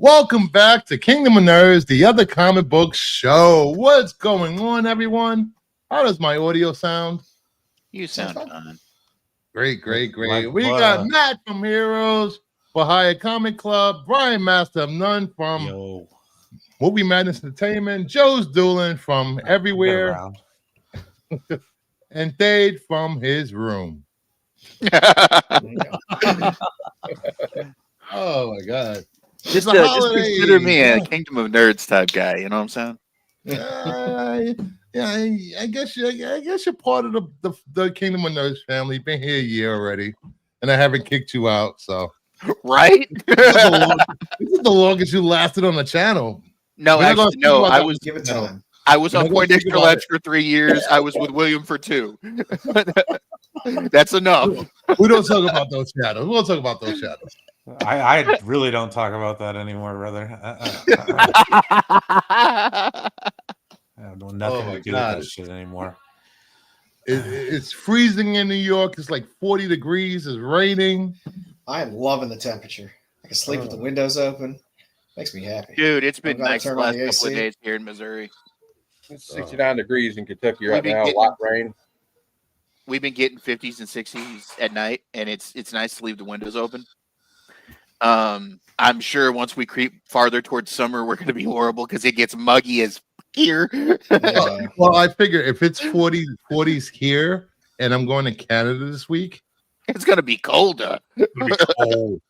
Welcome back to Kingdom of Nerds, the other comic book show. What's going on, everyone? How does my audio sound? You sound fine. Great. We got Matt from Heroes for Hire Comic Club, Brian Master of None from Movie Madness Entertainment, Joe's Doolin from Everywhere, and Thade from his room. Oh my God. Just consider me a Kingdom of Nerds type guy. You know what I'm saying? I guess you're part of the Kingdom of Nerds family. Been here a year already, and I haven't kicked you out. So, right? This is the longest you lasted on the channel. No, actually, no. I was give it time. I was on Point Extra Ledge for 3 years. I was with William for 2. That's enough. We don't talk about those shadows. We'll talk about those shadows. I really don't talk about that anymore, brother. I have nothing to do with that shit anymore. It's freezing in New York. It's like 40 degrees. It's raining. I am loving the temperature. I can sleep with the windows open. Makes me happy. Dude, it's been nice the last couple of days here in Missouri. It's 69 degrees in Kentucky right now. A lot of rain. We've been getting 50s and 60s at night, and it's nice to leave the windows open. I'm sure once we creep farther towards summer, we're going to be horrible because it gets muggy as here. Well, I figure if it's 40s here, and I'm going to Canada this week, it's going to be colder. It's gonna be cold.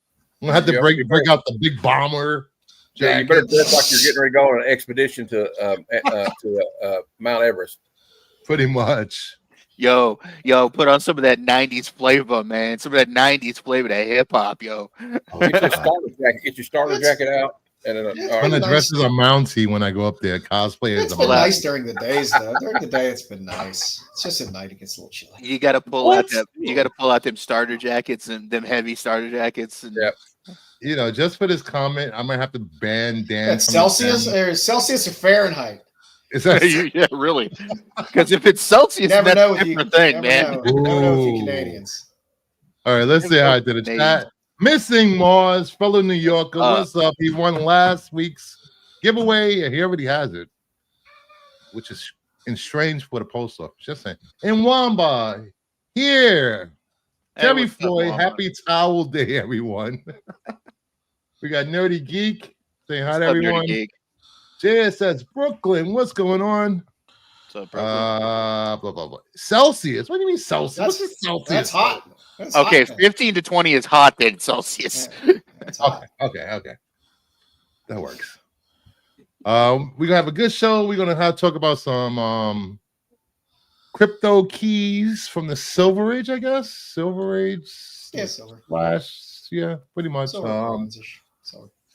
I'm gonna have to break out the big bomber. Yeah, you better dress like you're getting ready to go on an expedition to Mount Everest. Pretty much. Yo, put on some of that 90s flavor, man. Some of that 90s flavor, that hip hop, yo. Get your starter jacket out. And then I'm gonna dress as a Mountie when I go up there. Cosplay as It's been nice during the days, though. During the day, it's been nice. It's just at night it gets a little chilly. You got to pull out that. You got to pull out them starter jackets and them heavy starter jackets. And you know, just for this comment, I'm gonna have to ban Dan. That's Celsius or Fahrenheit? Is that yeah, really? Because if it's Celsius, never that's a different thing, man. Never know with you Canadians. All right, let's say hi to the chat. Missing Mars, fellow New Yorker, what's up? He won last week's giveaway, and he already has it, which is strange for the post office. Just saying. And Wamba here. Terry Floyd, happy Towel Day, everyone. We got Nerdy Geek saying hi to everyone. JSS Brooklyn, what's going on? What's up, Brooklyn? Blah, blah, blah. Celsius. What do you mean Celsius? What's Celsius? That's hot. That's okay, hot, 15 to 20 is hot then Celsius. Yeah, okay. That works. We're gonna have a good show. We're gonna talk about some crypto keys from the Silver Age, I guess. Silver Age. Yeah, silver. Yeah, pretty much. Silver.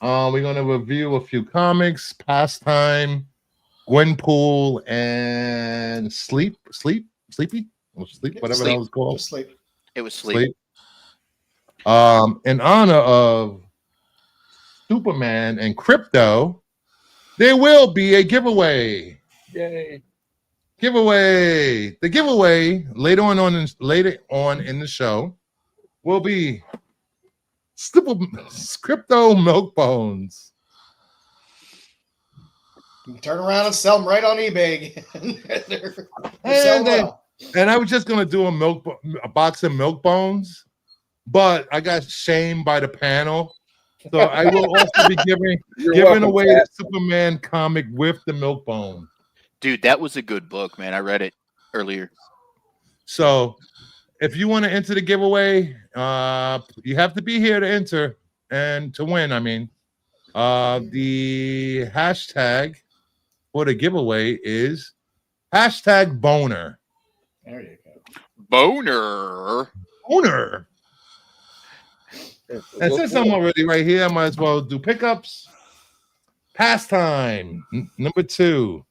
We're gonna review a few comics, Pastime, Gwenpool, and Sleepy, whatever that was called. Just sleep. It was Sleep. In honor of Superman and Krypto, there will be a giveaway. Yay! The giveaway later on in the show will be Krypto milk bones. You can turn around and sell them right on eBay. they're And selling well. And I was just gonna do a box of milk bones, but I got shamed by the panel. So I will also be giving welcome, away Pat. the Superman comic with the milk bone. Dude, that was a good book, man. I read it earlier. So if you want to enter the giveaway, you have to be here to enter and to win. I mean, the hashtag for the giveaway is #boner. There you go. Boner. Boner. And since I'm already right here, I might as well do pickups. Pastime number 2.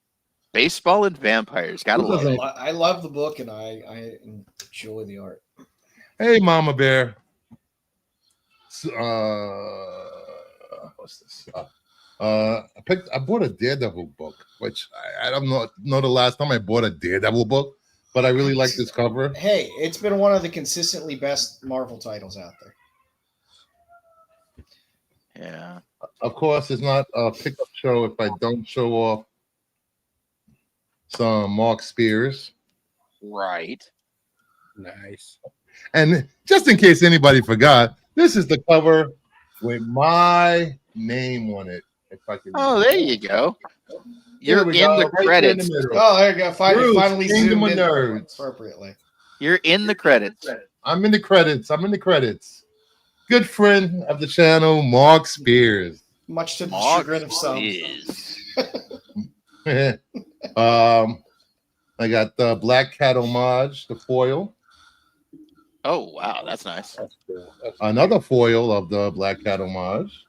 Baseball and vampires. Gotta Who love it. doesn't- I love the book and I enjoy the art. Hey, Mama Bear. What's this? I bought a Daredevil book, which I don't know the last time I bought a Daredevil book, but I really like this cover. Hey, it's been one of the consistently best Marvel titles out there. Yeah. Of course, it's not a pickup show if I don't show off some Mark Spears. Right. Nice. And just in case anybody forgot, this is the cover with my name on it. If I can. Oh, there you go. Here You're we in go, the right there in credits. the middle. Oh, there you go. Bruce, Finally Kingdom zoomed of in Nerds. appropriately. You're in the credits. I'm in the credits. Good friend of the channel, Mark Spears. Much to the Mark chagrin of some. is. I got the Black Cat homage, the foil. Oh, wow. That's nice. That's cool. Another foil of the Black Cat homage.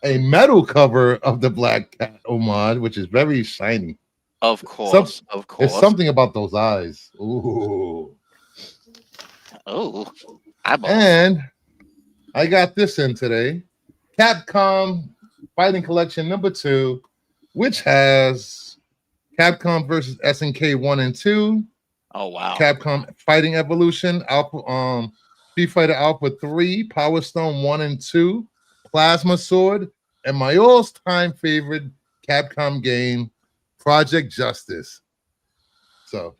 A metal cover of the Black Cat homage, which is very shiny. Of course. Of course. It's something about those eyes. Ooh. Oh, eyeball. And I got this in today. Capcom Fighting Collection number 2, which has Capcom versus SNK 1 and 2. Oh, wow. Capcom Fighting Evolution, Alpha, Street Fighter Alpha 3, Power Stone 1 and 2, Plasma Sword, and my all-time favorite Capcom game, Project Justice. So,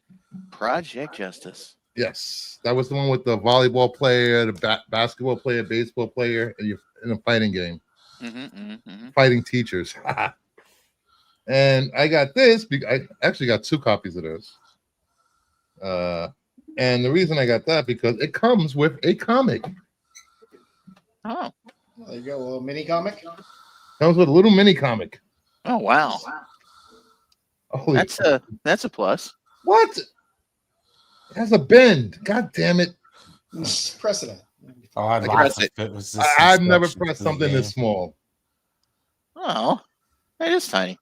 Project Justice. yes, that was the one with the volleyball player, the basketball player, baseball player, and you're in a fighting game. Fighting teachers. And I got this. I actually got 2 copies of this. And the reason I got that because it comes with a comic. Oh. There you go. A little mini comic. Comes with a little mini comic. Oh, wow. Holy That's a plus. what? It has a bend. God damn it. Precedent. Oh, I'd I laugh press if it. it was this I've never instruction pressed for the something game. this small. Oh, it is tiny.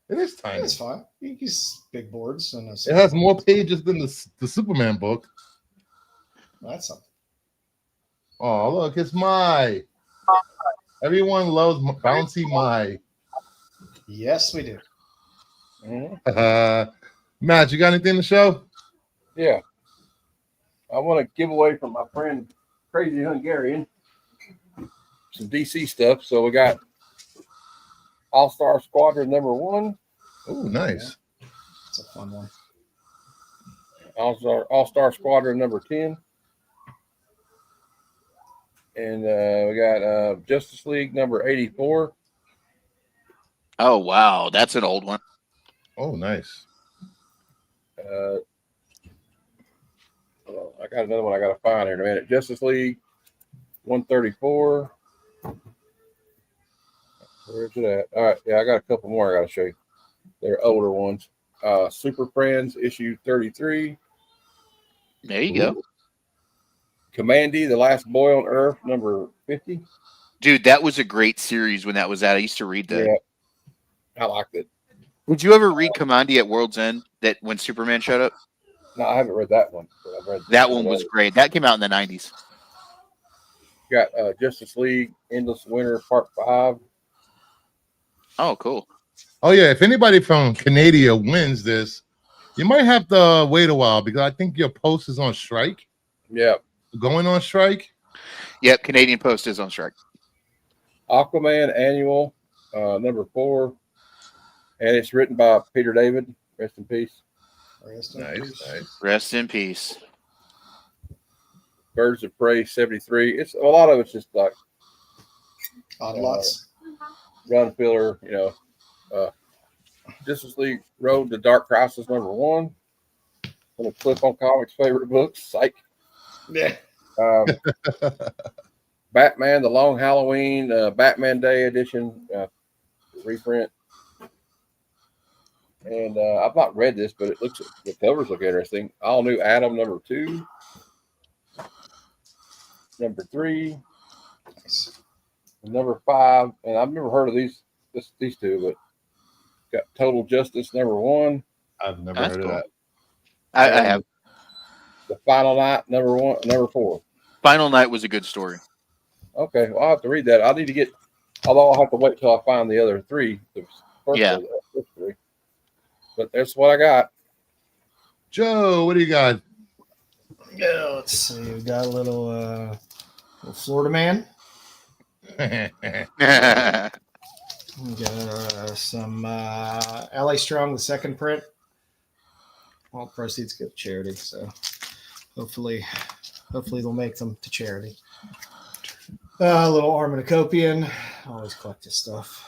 It is tiny. It's fine. You can use big boards. And It has more pages than the Superman book. That's something. Oh, look, it's my. Everyone loves Bouncy My. Yes, we do. Matt, you got anything to show? Yeah. I want to give away from my friend Crazy Hungarian some DC stuff. So we got All-Star Squadron number 1, Oh, nice. It's a fun one. All-Star Squadron number 10. And we got Justice League number 84. Oh, wow. That's an old one. Oh, nice. I got another one I got to find here in a minute. Justice League 134. Where's it at? All right. Yeah, I got a couple more I got to show you. They're older ones. Super Friends issue 33. There you go. Commandy, The Last Boy on Earth, number 50. Dude, that was a great series when that was out. I used to read that. Yeah. I liked it. Did you ever read Commandy at World's End that when Superman showed up? No, I haven't read that one. But I've read That one was great. That came out in the 90s. Got Justice League Endless Winter Part 5. Oh, cool. Oh, yeah. If anybody from Canada wins this, you might have to wait a while because I think your post is on strike. Yeah. Going on strike. Yep, Canadian Post is on strike. Aquaman Annual, number 4, and it's written by Peter David. Rest in peace. Nice. Rest in peace. Birds of Prey 73. It's a lot of it's just like Odd lots. run filler, Justice League Road to Dark Crisis number 1. Gonna clip on comics' favorite books. Psych. Yeah. Batman: The Long Halloween, Batman Day edition, reprint. And I've not read this, but the covers look interesting. All New Adam number 2, number 3, Nice. and number 5. And I've never heard of these two, but got Total Justice number 1. I've never That's heard cool. of that. I have. The Final Night number 4. Final Night was a good story. Okay, well, I'll have to read that. I need to get, although I'll have to wait till I find the other 3. The first Yeah. first 3. But that's what I got. Joe, what do you got? Yeah, let's see. We got a little Florida man. We got some LA Strong, the second print. All proceeds go to charity, so hopefully they'll make them to charity. A little Arminicopian. Always collect his stuff.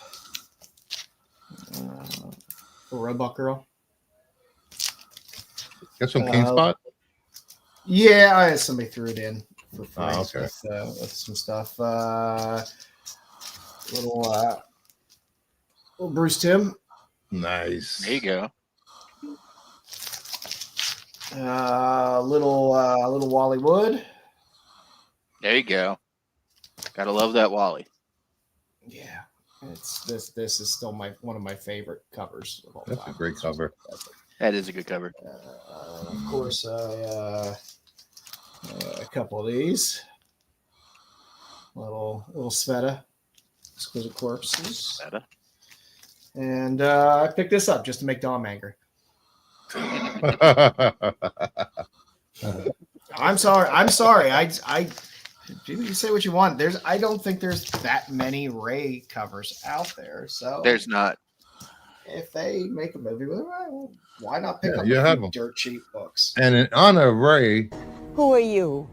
A Robot Girl. Got some King Spot? Yeah, somebody threw it in for free okay. with some stuff. Little Bruce Timm. Nice. There you go. Little Wally Wood. There you go. Gotta love that Wally. Yeah, it's this is still one of my favorite covers of all That's time. a great cover. That is a good cover. Of course, a couple of these. Little Sveta, Exquisite Corpses. Sveta. And I picked this up just to make Dom angry. I'm sorry. You say what you want. I don't think there's that many Ray covers out there. So There's not. if they make a movie with it, well, why not pick up you a have few them. dirt cheap books? And in honor of Ray, Who are you?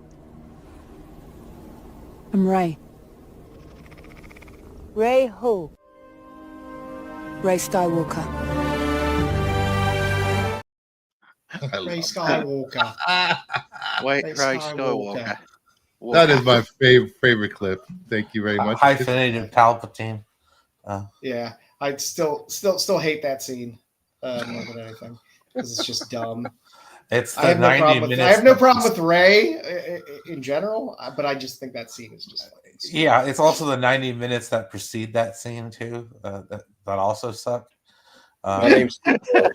I'm Ray. Ray who? Ray Skywalker. Ray Skywalker. White Ray Ray Skywalker. Skywalker. that is my favorite clip. Thank you very much. Hyphenated Palpatine. Yeah, I still hate that scene more than anything because it's just dumb. It's the I have 90 minutes. I have no problem with Ray in general, but I just think that scene is just. Yeah, it's also the 90 minutes that precede that scene too. That also sucked. My name's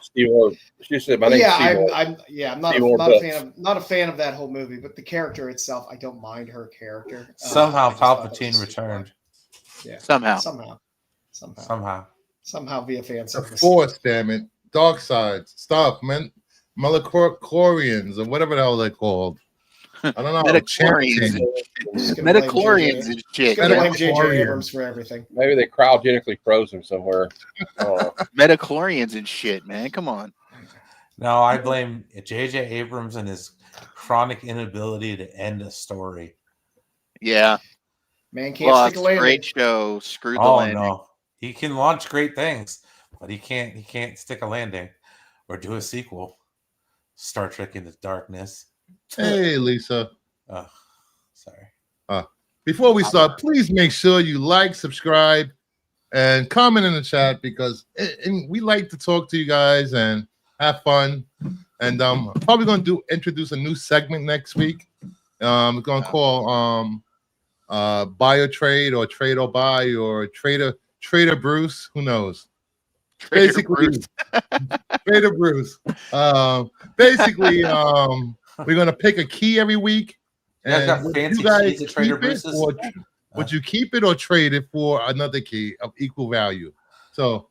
Steve Orr. She said my name's Steve Orr. I'm not a fan of that whole movie, but the character itself, I don't mind her character. Somehow I just thought it Palpatine was returned. Yeah, Somehow. somehow via fan The service. Force, damn it. Dark side stuff, man. Melachlorians or whatever the hell they're called. I don't know. Metachlorians and shit. Gonna blame J.J. Abrams for everything. Maybe they cryogenically froze him somewhere. Metachlorians and shit, man. Come on. No, I blame J.J. Abrams and his chronic inability to end a story. Yeah. Man can't stick a landing. Great show. Screwed the Oh landing. no, he can launch great things, but he can't stick a landing or do a sequel. Star Trek Into Darkness. Hey, Lisa. Oh, sorry. Before we start, please make sure you like, subscribe, and comment in the chat because we like to talk to you guys and have fun. And I'm probably going to introduce a new segment next week. We're going to call Buy or Trade or Trade or Buy or Trader Bruce. Who knows? Basically, Trader Bruce. Basically, we're gonna pick a key every week. And would you guys keep it, or would you keep it or trade it for another key of equal value? So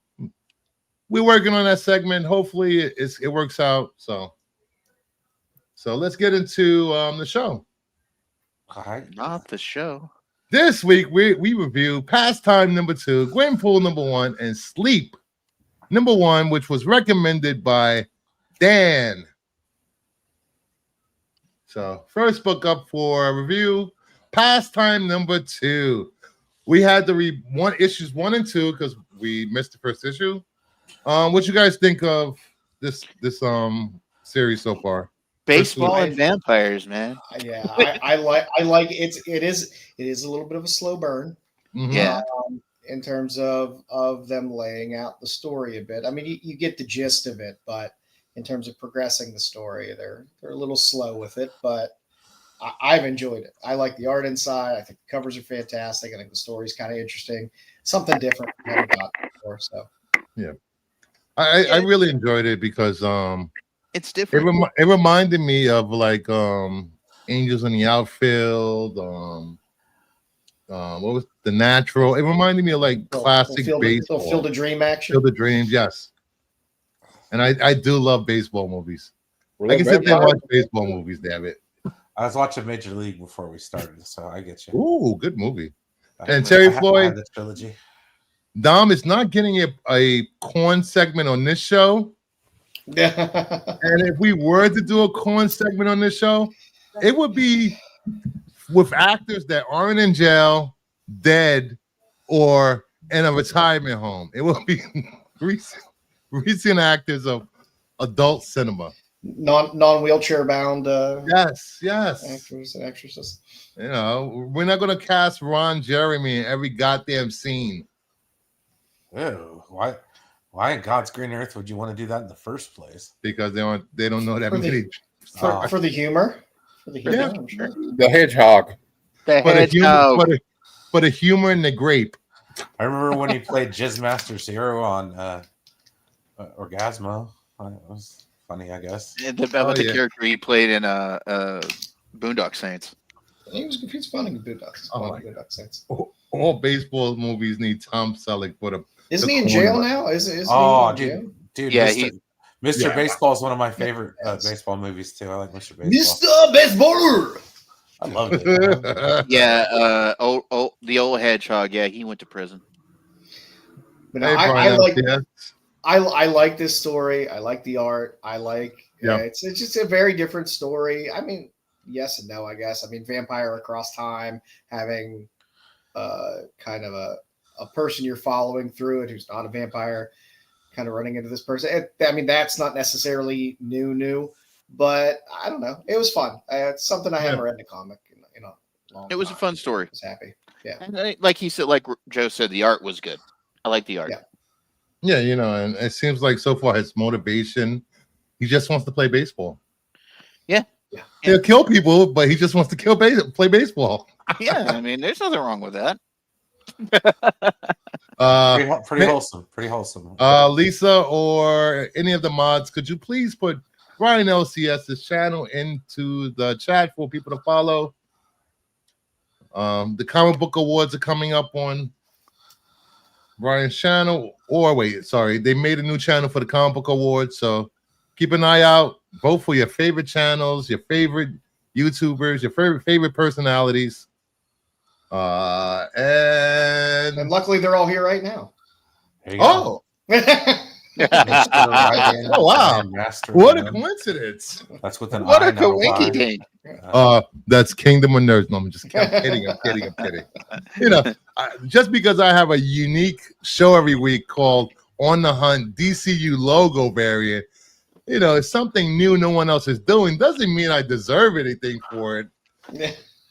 we're working on that segment. Hopefully, it works out. So let's get into the show. All right. Not the show. This week we review Pastime number 2, Gwenpool number 1, and Sleep number 1, which was recommended by Dan. So first book up for review, Pastime number 2. We had to read issues 1 and 2 because we missed the first issue. What you guys think of this series so far? Baseball and vampires, man. Yeah, I like it is a little bit of a slow burn. Mhm. Yeah. In terms of them laying out the story a bit. I mean, you get the gist of it, but in terms of progressing the story, they're a little slow with it. But I've enjoyed it. I like the art inside. I think the covers are fantastic. I think the story's kind of interesting, something different we haven't got before. So yeah, I really enjoyed it because it's different. It reminded me of like Angels in the Outfield. What was The Natural? It reminded me of like classic baseball. Field of Dream action. Field of Dreams, yes. And I do love baseball movies. I can sit there and watch baseball movies, damn it. I was watching Major League before we started, so I get you. Ooh, good movie. And Terry Floyd, the trilogy. Dom is not getting a corn segment on this show. And if we were to do a corn segment on this show, it would be with actors that aren't in jail, dead, or in a retirement home. It would be recent actors of adult cinema. Non-wheelchair bound yes actors and actresses. You know, we're not going to cast Ron Jeremy in every goddamn scene. Ew, why in God's green earth would you want to do that in the first place? Because they don't know that many. For the humor. For the humor, Yeah. I'm sure. The hedgehog. For the humor and the grape. I remember when he played Jizzmaster Zero on Orgasmo. It was funny, I guess. The character he played in Boondock Saints. He's fun in Boondock Saints. All baseball movies need Tom Selleck for the. Isn't he in jail now? Is he in jail? Dude, yeah, Mr. Baseball is one of my favorite baseball movies too. I like Mr. Baseball. Mr. Baseball. I loved it. Yeah, the old hedgehog. Yeah, he went to prison. But Hey, I like this story. I like the art. I like it's just a very different story. I mean, yes and no, I guess. I mean, vampire across time, having kind of a person you're following through it who's not a vampire, kind of running into this person. I mean, that's not necessarily new, but I don't know. It was fun. It's something I haven't read in a comic in a long time. It was a fun story. I was happy. Yeah. And like he said, like Joe said, the art was good. I like the art. Yeah, you know, and it seems like so far his motivation, he just wants to play baseball. Yeah. He'll kill people, but he just wants to play baseball. Yeah, I mean, there's nothing wrong with that. Pretty wholesome. Lisa or any of the mods, could you please put Ryan LCS's channel into the chat for people to follow? The comic book awards are coming up on Ryan's channel. They made a new channel for the comic book awards, so keep an eye out. Vote for your favorite channels, your favorite YouTubers, your favorite personalities. And luckily they're all here right now. Oh wow! What a coincidence! That's with an what I, a coinky dink. That's Kingdom of Nerds. No, I'm kidding. I'm kidding. You know, just because I have a unique show every week called On the Hunt DCU logo variant, you know, it's something new no one else is doing. Doesn't mean I deserve anything for it.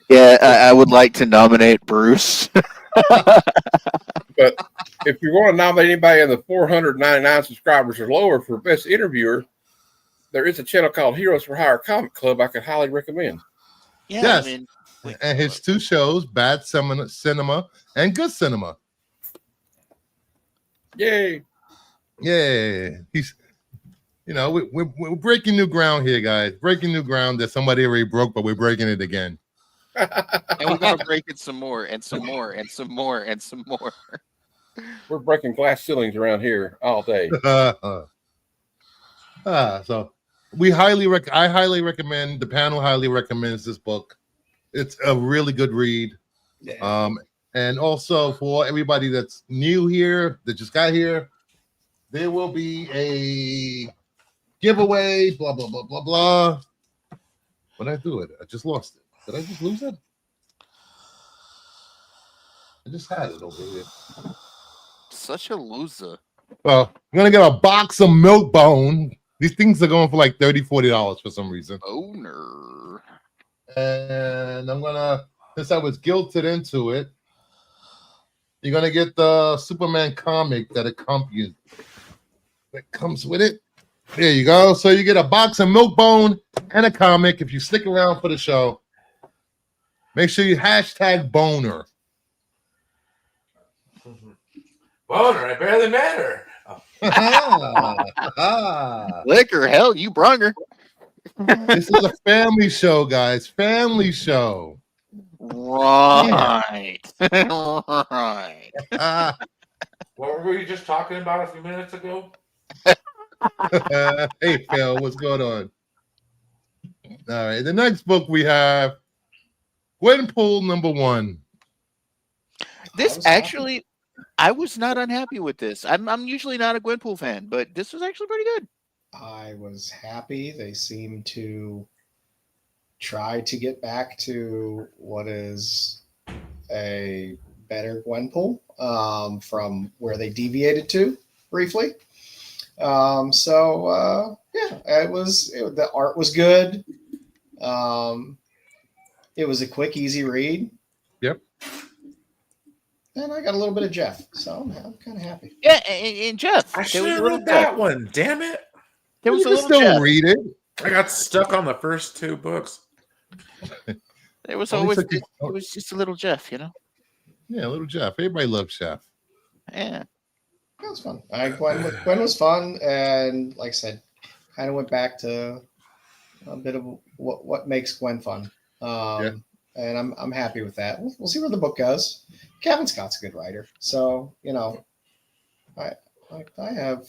Yeah, I would like to nominate Bruce. But if you want to nominate anybody in the 499 subscribers or lower for best interviewer, there is a channel called Heroes for Hire Comic Club I could highly recommend. Yeah, yes. I mean, and his two shows, Bad Cinema and Good Cinema. Yay. He's, you know, we're breaking new ground here, guys. Breaking new ground that somebody already broke, but we're breaking it again. And we're going to break it some more and some more and some more and some more. We're breaking glass ceilings around here all day. So we I highly recommend, the panel highly recommends this book. It's a really good read. Yeah. And also for everybody that's new here, that just got here, there will be a giveaway, blah, blah, blah, blah, blah. What did I do it? I just lost it. Did I just lose it? I just had it over here. Such a loser. Well, I'm going to get a box of milk bone. These things are going for like $30, $40 for some reason. Owner. And I'm going to, since I was guilted into it, you're going to get the Superman comic that accompanies, that comes with it. There you go. So you get a box of milk bone and a comic if you stick around for the show. Make sure you hashtag boner. Boner, I barely met her. Oh. Liquor, hell, you brung her. This is a family show, guys. Family show. Right. Right. What were you just talking about a few minutes ago? Hey, Phil, what's going on? All right, the next book we have Gwenpool #1. This actually, I was not unhappy with this. I'm usually not a Gwenpool fan, but this was actually pretty good. I was happy. They seemed to try to get back to what is a better Gwenpool from where they deviated to briefly. Yeah, the art was good. It was a quick, easy read. Yep. And I got a little bit of Jeff, so I'm kind of happy. Yeah, and Jeff. I there should was a have little read that Jeff. one. Damn it! There was You a can little still Jeff. read it. I got stuck on the first 2 books. There was At always least it was just a little Jeff, you know. Yeah, little Jeff. Everybody loves Jeff. Yeah. That was fun. Gwen was fun, and like I said, kind of went back to a bit of what makes Gwen fun. And I'm happy with that. We'll see where the book goes. Kevin Scott's a good writer, so you know, I have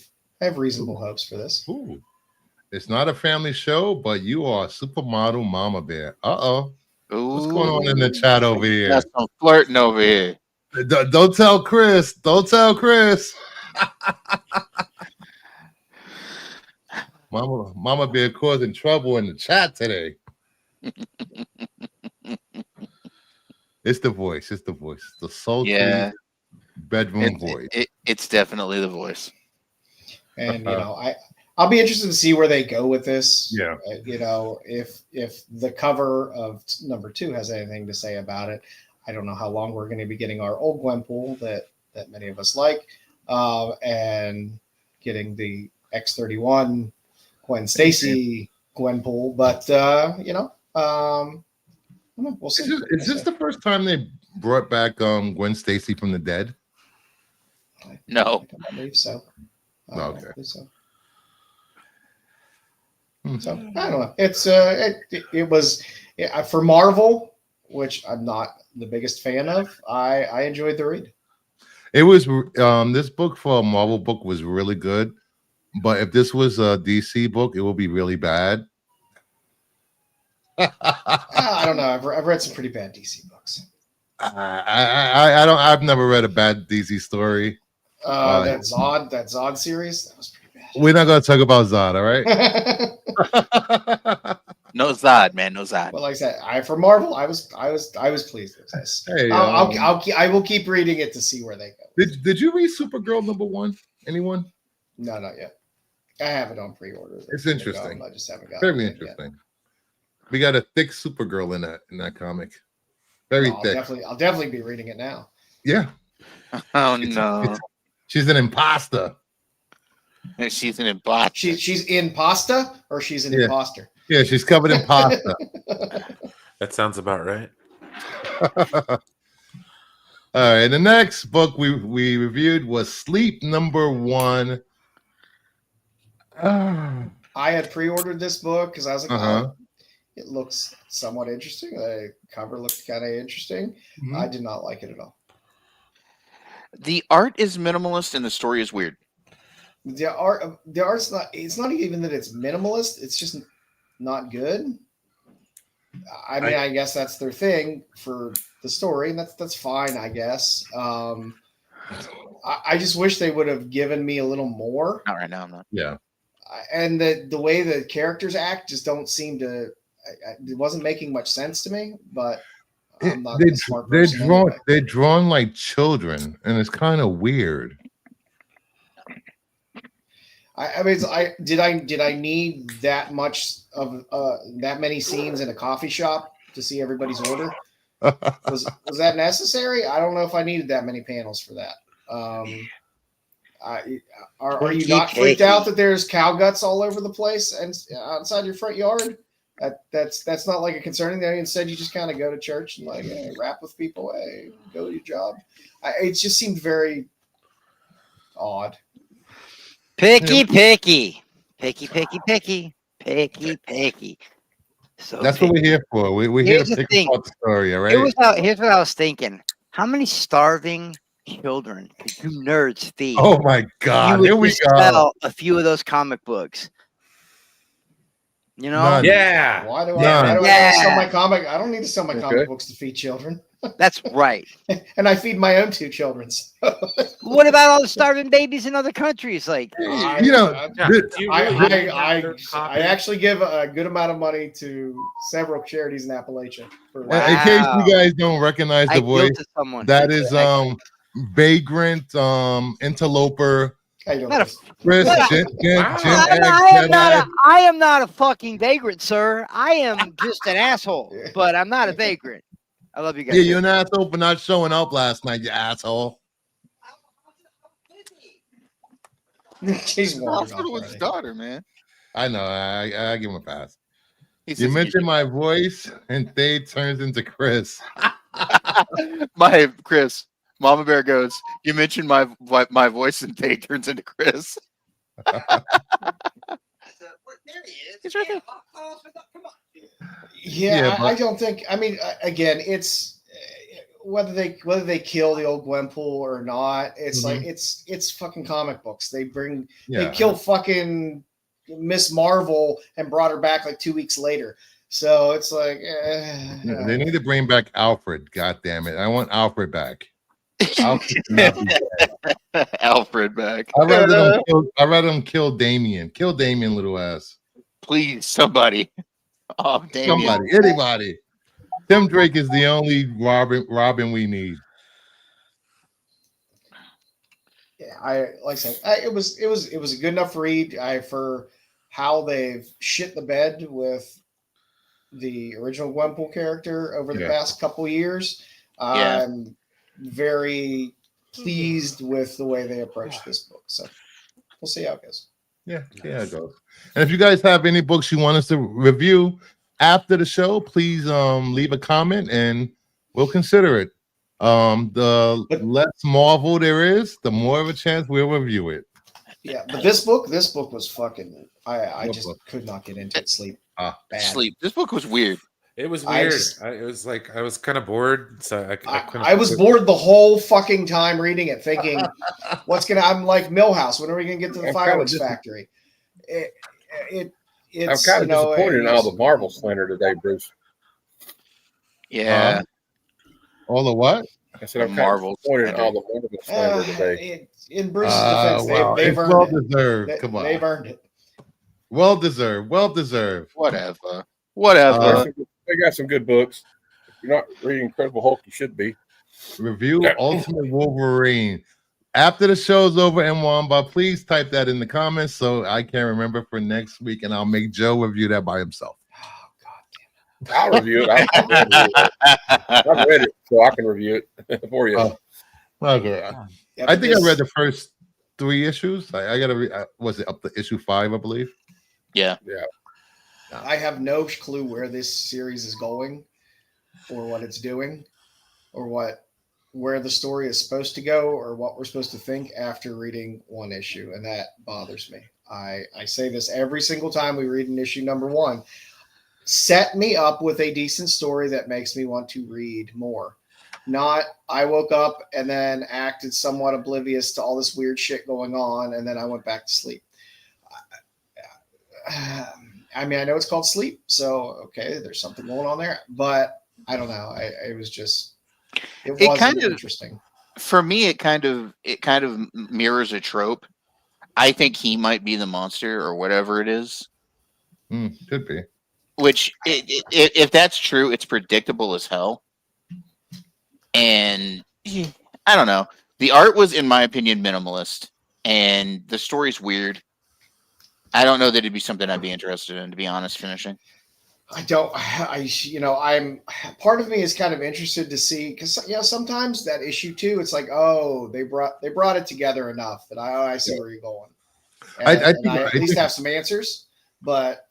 reasonable hopes for this. Ooh. It's not a family show, but you are a supermodel mama bear. Uh-oh. What's going on in the chat over here? That's some flirting over here. Don't tell Chris. Don't tell Chris. Mama bear causing trouble in the chat today. It's the voice. It's the voice. The sultry bedroom voice. It's definitely the voice. And you know, I'll be interested to see where they go with this. Yeah. You know, if the cover of #2 has anything to say about it. I don't know how long we're going to be getting our old Gwenpool that many of us like, and getting the X31 Gwen Stacy Gwenpool, but you know, we'll see. Is this the first time they brought back Gwen Stacy from the dead? No. I don't believe so. Okay. So I don't know. It's it was for Marvel, which I'm not the biggest fan of. I enjoyed the read. It was this book for a Marvel book was really good, but if this was a DC book, it will be really bad. I don't know. I've read some pretty bad DC books. I don't. I've never read a bad DC story. That Zod series, that was pretty bad. We're not going to talk about Zod, all right? No Zod, man, no Zod. Well, like I said, for Marvel, I was pleased with this. Hey, I will keep reading it to see where they go. Did you read Supergirl #1? Anyone? No, not yet. I have it on pre-order. It's interesting. I just haven't got Very it interesting. yet. We got a thick Supergirl in that comic. Very thick. I'll definitely be reading it now. Yeah. Oh no. She's an imposter. She's an imposter. She's in pasta, or she's an imposter. Yeah, she's covered in pasta. That sounds about right. All right, the next book we reviewed was Sleep #1. I had pre-ordered this book because I was like, oh, it looks somewhat interesting. The cover looked kind of interesting. Mm-hmm. I did not like it at all. The art is minimalist and the story is weird. The art's not. It's not even that it's minimalist. It's just not good. I mean, I guess that's their thing for the story, and that's fine, I guess. I just wish they would have given me a little more. Not right now. I'm not. Yeah. And the way the characters act just don't seem to. It wasn't making much sense to me, but I'm not a smart person anyway. They're drawn like children, and it's kind of weird. I mean, did I need that much of that many scenes in a coffee shop to see everybody's order? Was that necessary? I don't know if I needed that many panels for that. Are you not freaked out that there's cow guts all over the place and outside your front yard? That's not like a concerning thing. Instead, you just kind of go to church and like rap with people. Hey, go to your job. It just seemed very odd. Picky. So that's what we're here for. We're here to pick apart the story, all right? Here's what I was thinking. How many starving children could you nerds feed? Oh my God! Here we go. Sell a few of those comic books. You know? None. Yeah. Why do I sell my comic? I don't need to sell my comic books to feed children. That's right. And I feed my own 2 children. What about all the starving babies in other countries? Like, I actually give a good amount of money to several charities in Appalachia. In case you guys don't recognize the voice, that is Vagrant, Interloper. Chris, I am not a fucking vagrant, sir. I am just an asshole, but I'm not a vagrant. I love you guys. Yeah, you're an asshole for not showing up last night, you asshole. He's hospital with his daughter, man. I know. I give him a pass. You mentioned my voice, and they turns into Chris. My Chris. Mama Bear goes, you mentioned my voice, and they turns into Chris. There he is. He's right there. Yeah, I don't think. I mean, again, it's whether they kill the old Gwenpool or not. It's like it's fucking comic books. They kill fucking Miss Marvel and brought her back like 2 weeks later. So it's like they need to bring back Alfred. God damn it! I want Alfred back. Alfred back. I'd rather him kill Damien. Kill Damien, little ass. Please, somebody. Oh, Damien. Somebody, anybody. Tim Drake is the only Robin we need. Yeah, like I said, it was a good enough read. For how they've shit the bed with the original Gwenpool character over the past couple years. I'm very pleased with the way they approached this book. So we'll see how it goes. Yeah, it goes. And if you guys have any books you want us to review after the show, please leave a comment and we'll consider it. The less Marvel there is, the more of a chance we'll review it. Yeah, but this book was fucking. I just could not get into it. Sleep. Sleep. This book was weird. It was weird. It was like I was kind of bored, so I was bored the whole fucking time reading it, thinking, I'm like Millhouse. When are we gonna get to the fireworks factory? I'm kind of disappointed in all the Marvel slander today, Bruce. Yeah. All the what? I said I'm kind of disappointed in all the Marvel slander today. In Bruce's defense, they've earned well it. Deserved. Come on, they've earned it. Well deserved. Whatever. They got some good books. If you're not reading Incredible Hulk, you should be. Review Ultimate Wolverine. After the show's over, but please type that in the comments so I can remember for next week, and I'll make Joe review that by himself. Oh, God damn it. I'll review it. I've read it, so I can review it for you. Okay. I think I read the first 3 issues. I got to read. Was it up to issue 5, I believe? Yeah. I have no clue where this series is going or what it's doing or where the story is supposed to go or what we're supposed to think after reading 1 issue. And that bothers me. I say this every single time we read an issue number 1. Set me up with a decent story that makes me want to read more. Not I woke up and then acted somewhat oblivious to all this weird shit going on and then I went back to sleep. I mean, I know it's called Sleep, so okay, there's something going on there, but I don't know. It was just, it It wasn't kind of, interesting. for me, it kind of mirrors a trope. I think he might be the monster or whatever it is. Could be. Which, if that's true, it's predictable as hell. And I don't know. The art was, in my opinion, minimalist, and the story's weird. I don't know that it'd be something I'd be interested in, to be honest. Finishing. I'm part of me is kind of interested to see, because sometimes that issue 2, it's like, oh, they brought it together enough that I see where you're going, and I at least have some answers. But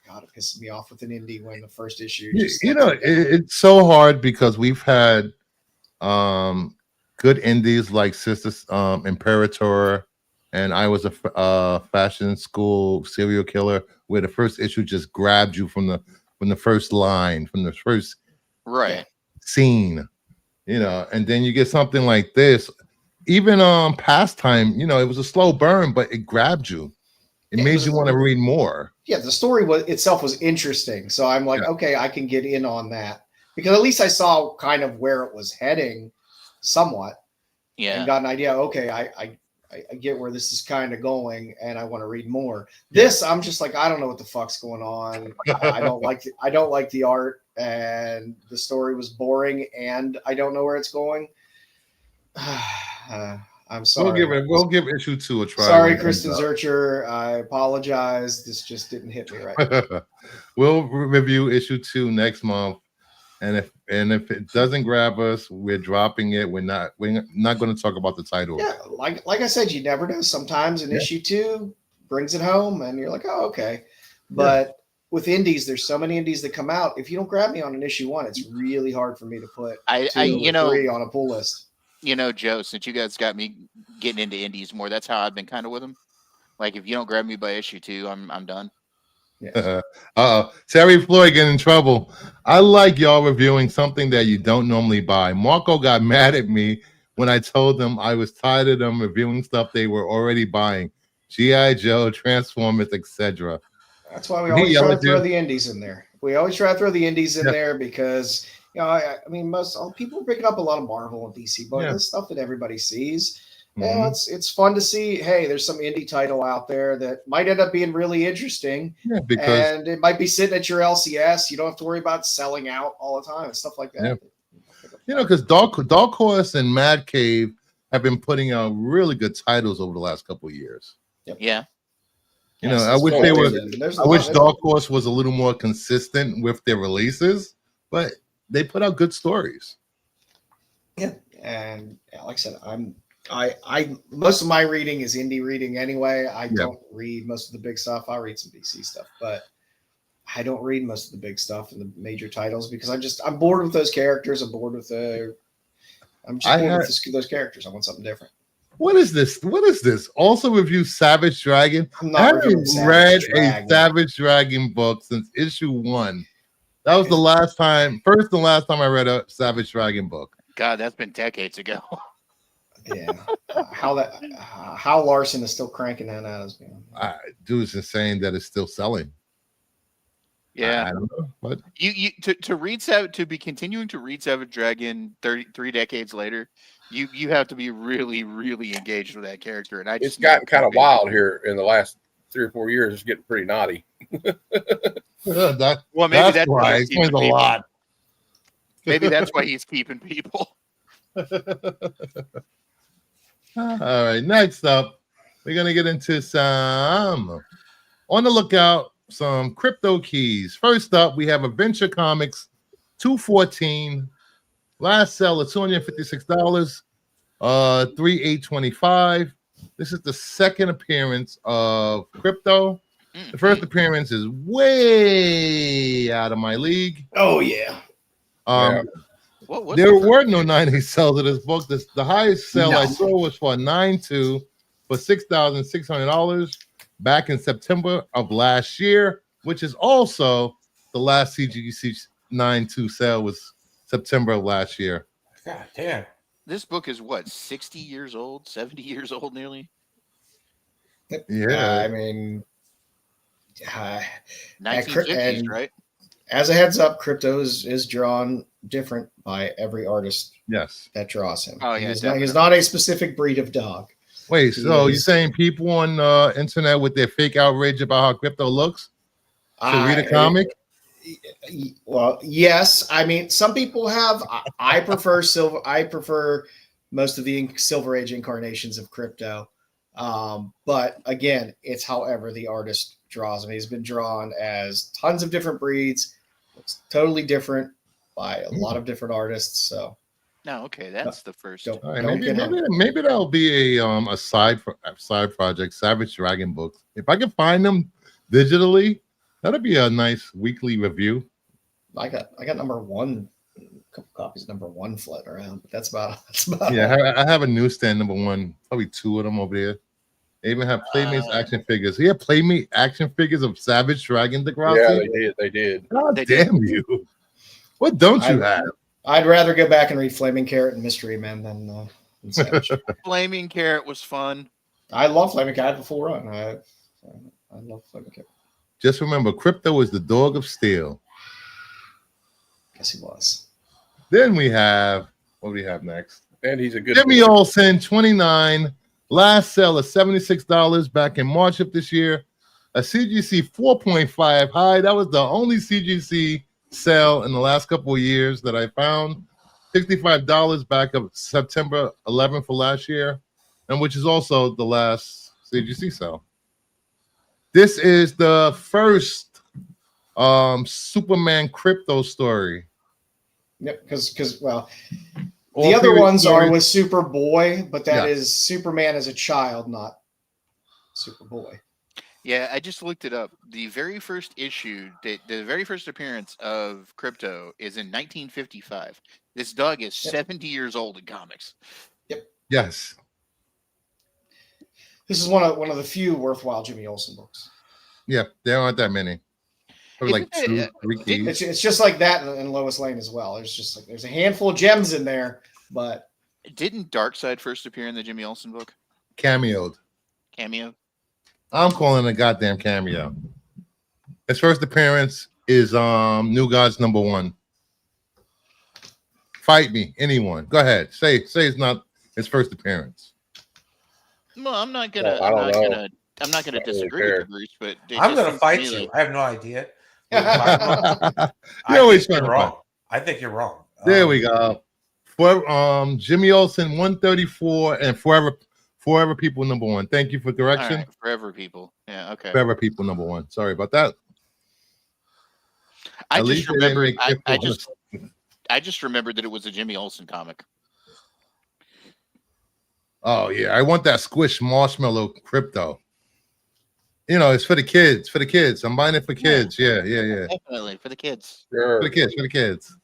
God, it pisses me off with an indie when the first issue just it's so hard because we've had good indies like Sister Imperator, and I was a fashion school serial killer, where the first issue just grabbed you from the first line, from the first scene, and then you get something like this. Even Pastime, it was a slow burn, but it grabbed you. It made you want to read more. Yeah, the story itself was interesting, so I'm like, okay, I can get in on that, because at least I saw kind of where it was heading, somewhat, and got an idea. Okay, I get where this is kind of going, and I want to read more. This, I'm just like, I don't know what the fuck's going on. I don't like the art, and the story was boring, and I don't know where it's going. I'm sorry. We'll give issue 2 a try. Sorry, Kristen Zurcher. I apologize. This just didn't hit me right. We'll review issue 2 next month, and if it doesn't grab us, we're dropping it. We're not going to talk about the title. Yeah, like I said, you never know. Sometimes an issue 2 brings it home, and you're like, oh, okay. But with indies, there's so many indies that come out. If you don't grab me on an issue 1, it's really hard for me to put 2 or 3 on a pull list. Joe, since you guys got me getting into indies more, that's how I've been kind of with them. Like, if you don't grab me by issue 2, I'm done. Yeah. Terry Floyd getting in trouble. I like y'all reviewing something that you don't normally buy. Marco got mad at me when I told them I was tired of them reviewing stuff they were already buying. G.I. Joe, Transformers, etc. That's why we always try to throw the indies in there. We always try to throw the indies in there because, I mean, all people are picking up a lot of Marvel and DC, but this stuff that everybody sees. It's fun to see. Hey, there's some indie title out there that might end up being really interesting, and it might be sitting at your LCS. You don't have to worry about selling out all the time and stuff like that. Because Dark Horse and Mad Cave have been putting out really good titles over the last couple of years. Yeah. I wish I wish Dark Horse was a little more consistent with their releases, but they put out good stories. Yeah, and like I said, I most of my reading is indie reading anyway. I don't read most of the big stuff. I read some DC stuff, but I don't read most of the big stuff and the major titles because I'm bored with those characters. I'm bored with those characters. I want something different. What is this? Also review Savage Dragon. I haven't read a Savage Dragon book since issue 1. That was the last time I read a Savage Dragon book. God, that's been decades ago. Yeah, how Larson is still cranking that out is dude, it's insane that it's still selling. Yeah, I don't know, but you to be continuing to read Savage Dragon 3 decades later, you have to be really, really engaged with that character. And it's gotten kind of wild here in the last 3 or 4 years. It's getting pretty naughty. Maybe that's why he's keeping a lot. Maybe that's why he's keeping people. All right, next up, we're gonna get into some on the lookout, some crypto keys. First up, we have Adventure Comics 214. Last sell of $256, $3,825. This is the second appearance of Krypto. The first appearance is way out of my league. Oh yeah. There were no 9A sales of this book. The highest sale I saw was for a 9.2 for $6,600 back in September of last year, which is also the last CGC 9.2 sale was September of last year. God damn. This book is what, 60 years old, 70 years old nearly? Yeah. I mean, 1950s, and right? as a heads up, Krypto is drawn different by every artist Yes. that draws him. Oh, yeah, He's not a specific breed of dog. Wait, so you're is- saying people on internet with their fake outrage about how Krypto looks should read a comic? Well, yes. I mean, some people have. I prefer silver. I prefer most of the Silver Age incarnations of Krypto. But again, it's however the artist draws him. He's been drawn as tons of different breeds. It's totally different by a lot of different artists. So No, okay, that's the first. don't, All right, don't get hung. maybe that'll be a side project, Savage Dragon books. If I can find them digitally, that'll be a nice weekly review. I got number one, a couple copies of number one floating around, but that's about Yeah, all. I have a newsstand number one, probably two of them over there. They even have Playmates action figures. He had Playmate action figures of Savage Dragon Degrassi. Yeah, they did. God They damn you! What don't you have? I'd rather go back and read Flaming Carrot and Mystery Men than Savage. Flaming Carrot was fun. I love Flaming Carrot. I have a full run. I love Flaming Carrot. Just remember, Krypto is the dog of steel. Yes, he was. Then we have, what do we have next? And he's a good Jimmy boy. Olsen, 29. Last sale of $76 back in March of this year. A CGC 4.5 high. That was the only CGC sale in the last couple of years that I found. $65 back of September 11th for last year, and which is also the last CGC sale. This is the first Superman Krypto story. Yep, because well, All the other previous ones are stories- with Superboy, but that Yeah. is Superman as a child, not Superboy. Yeah, I just looked it up. The very first issue, the very first appearance of Krypto is in 1955. This dog is 70 years old in comics. Yes. This is one of the few worthwhile Jimmy Olsen books. Yeah, there aren't that many. Probably like Isn't it, 2-3 keys. It's just like that in Lois Lane as well. There's a handful of gems in there, but Didn't Darkseid first appear in the Jimmy Olsen book? Cameoed. Cameo? I'm calling it a goddamn cameo. His first appearance is New Gods number 1. Fight me, anyone. Go ahead. Say it's not his first appearance. Well, I'm not gonna. Well, I don't know. I'm not gonna Don't really disagree care. with you, Bruce. But it I'm just gonna seems fight to me you. like- I have no idea. You're I always think trying you're to wrong. I think you're wrong. There we go. For Jimmy Olsen 134 and Forever People number 1. Thank you for All correction. right, Forever People. Yeah, okay. Forever People number 1. Sorry about that. I At just least they didn't remembered. make it I just remembered that it was a Jimmy Olsen comic. Oh yeah, I want that squish marshmallow Krypto. You know, it's for the kids. For the kids, I'm buying it for kids. Yeah. Definitely for the kids. Sure. For the kids.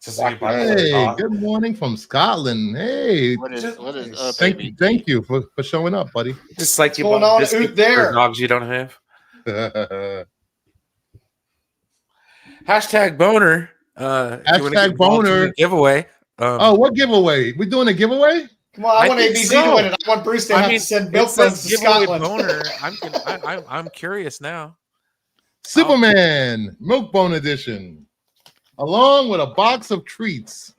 To see if I Hey, good morning from Scotland. Hey, What is? thank you for showing up, buddy. Just like you going bought on biscuits out there? for dogs you don't have. Hashtag Hashtag boner. If you wanna get involved in boner. the giveaway. Oh, what giveaway? We doing a giveaway? come on, I I want think ABC so. to win it. I want Bruce to have to send milk it says buns to giveaway Scotland. boner. I'm curious now. Superman Milk Bone Edition, along with a box of treats.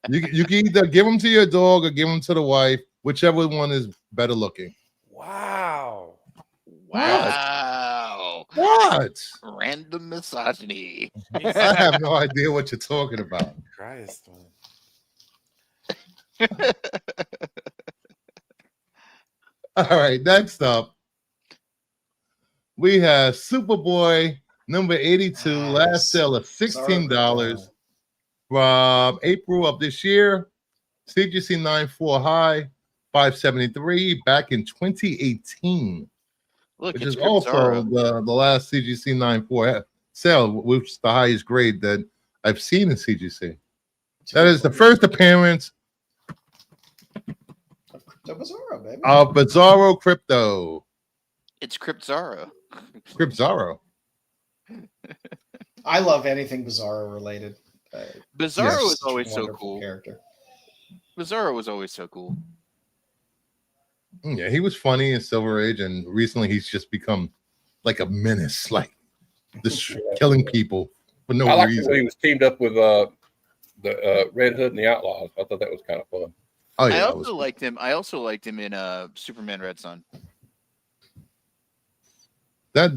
You can either give them to your dog or give them to the wife, whichever one is better looking. Wow. Wow. What? Random misogyny. I have no idea what you're talking about. Christ, man. All right, next up, we have Superboy number 82, last sale of $16 from April of this year. CGC 9.4 high, 573 back in 2018, Look, which it's is also Krypto. the last CGC 9.4 sale, which is the highest grade that I've seen in CGC. That is the first appearance Bizarro, baby. of Bizarro Krypto. It's Krypto. Krypto. I love anything Bizarro related. Bizarro Yes. is always so Wonderful cool. character. Bizarro was always so cool. Yeah, he was funny in Silver Age, and recently he's just become like a menace, like this killing people for no I like the reason. way he was teamed up with the Red Hood and the Outlaws. I thought that was kind of fun. Oh yeah, I that also was liked him. I also liked him in Superman Red Son. that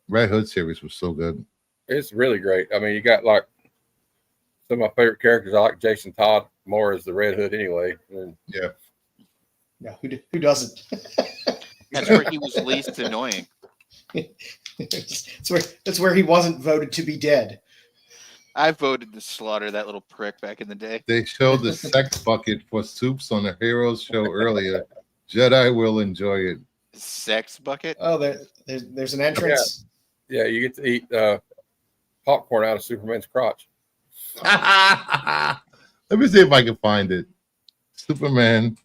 Red Hood series was so good. It's really great. I mean, you got like some of my favorite characters. I like Jason Todd more as the Red Hood anyway. And Yeah. Yeah, who doesn't? That's where he was least annoying. That's where he wasn't voted to be dead. I voted to slaughter that little prick back in the day. They showed the sex bucket for Soups on the Heroes show earlier. Jedi will enjoy it. Sex bucket? Oh, there's an entrance. yeah, you get to eat popcorn out of Superman's crotch. Let me see if I can find it. Superman.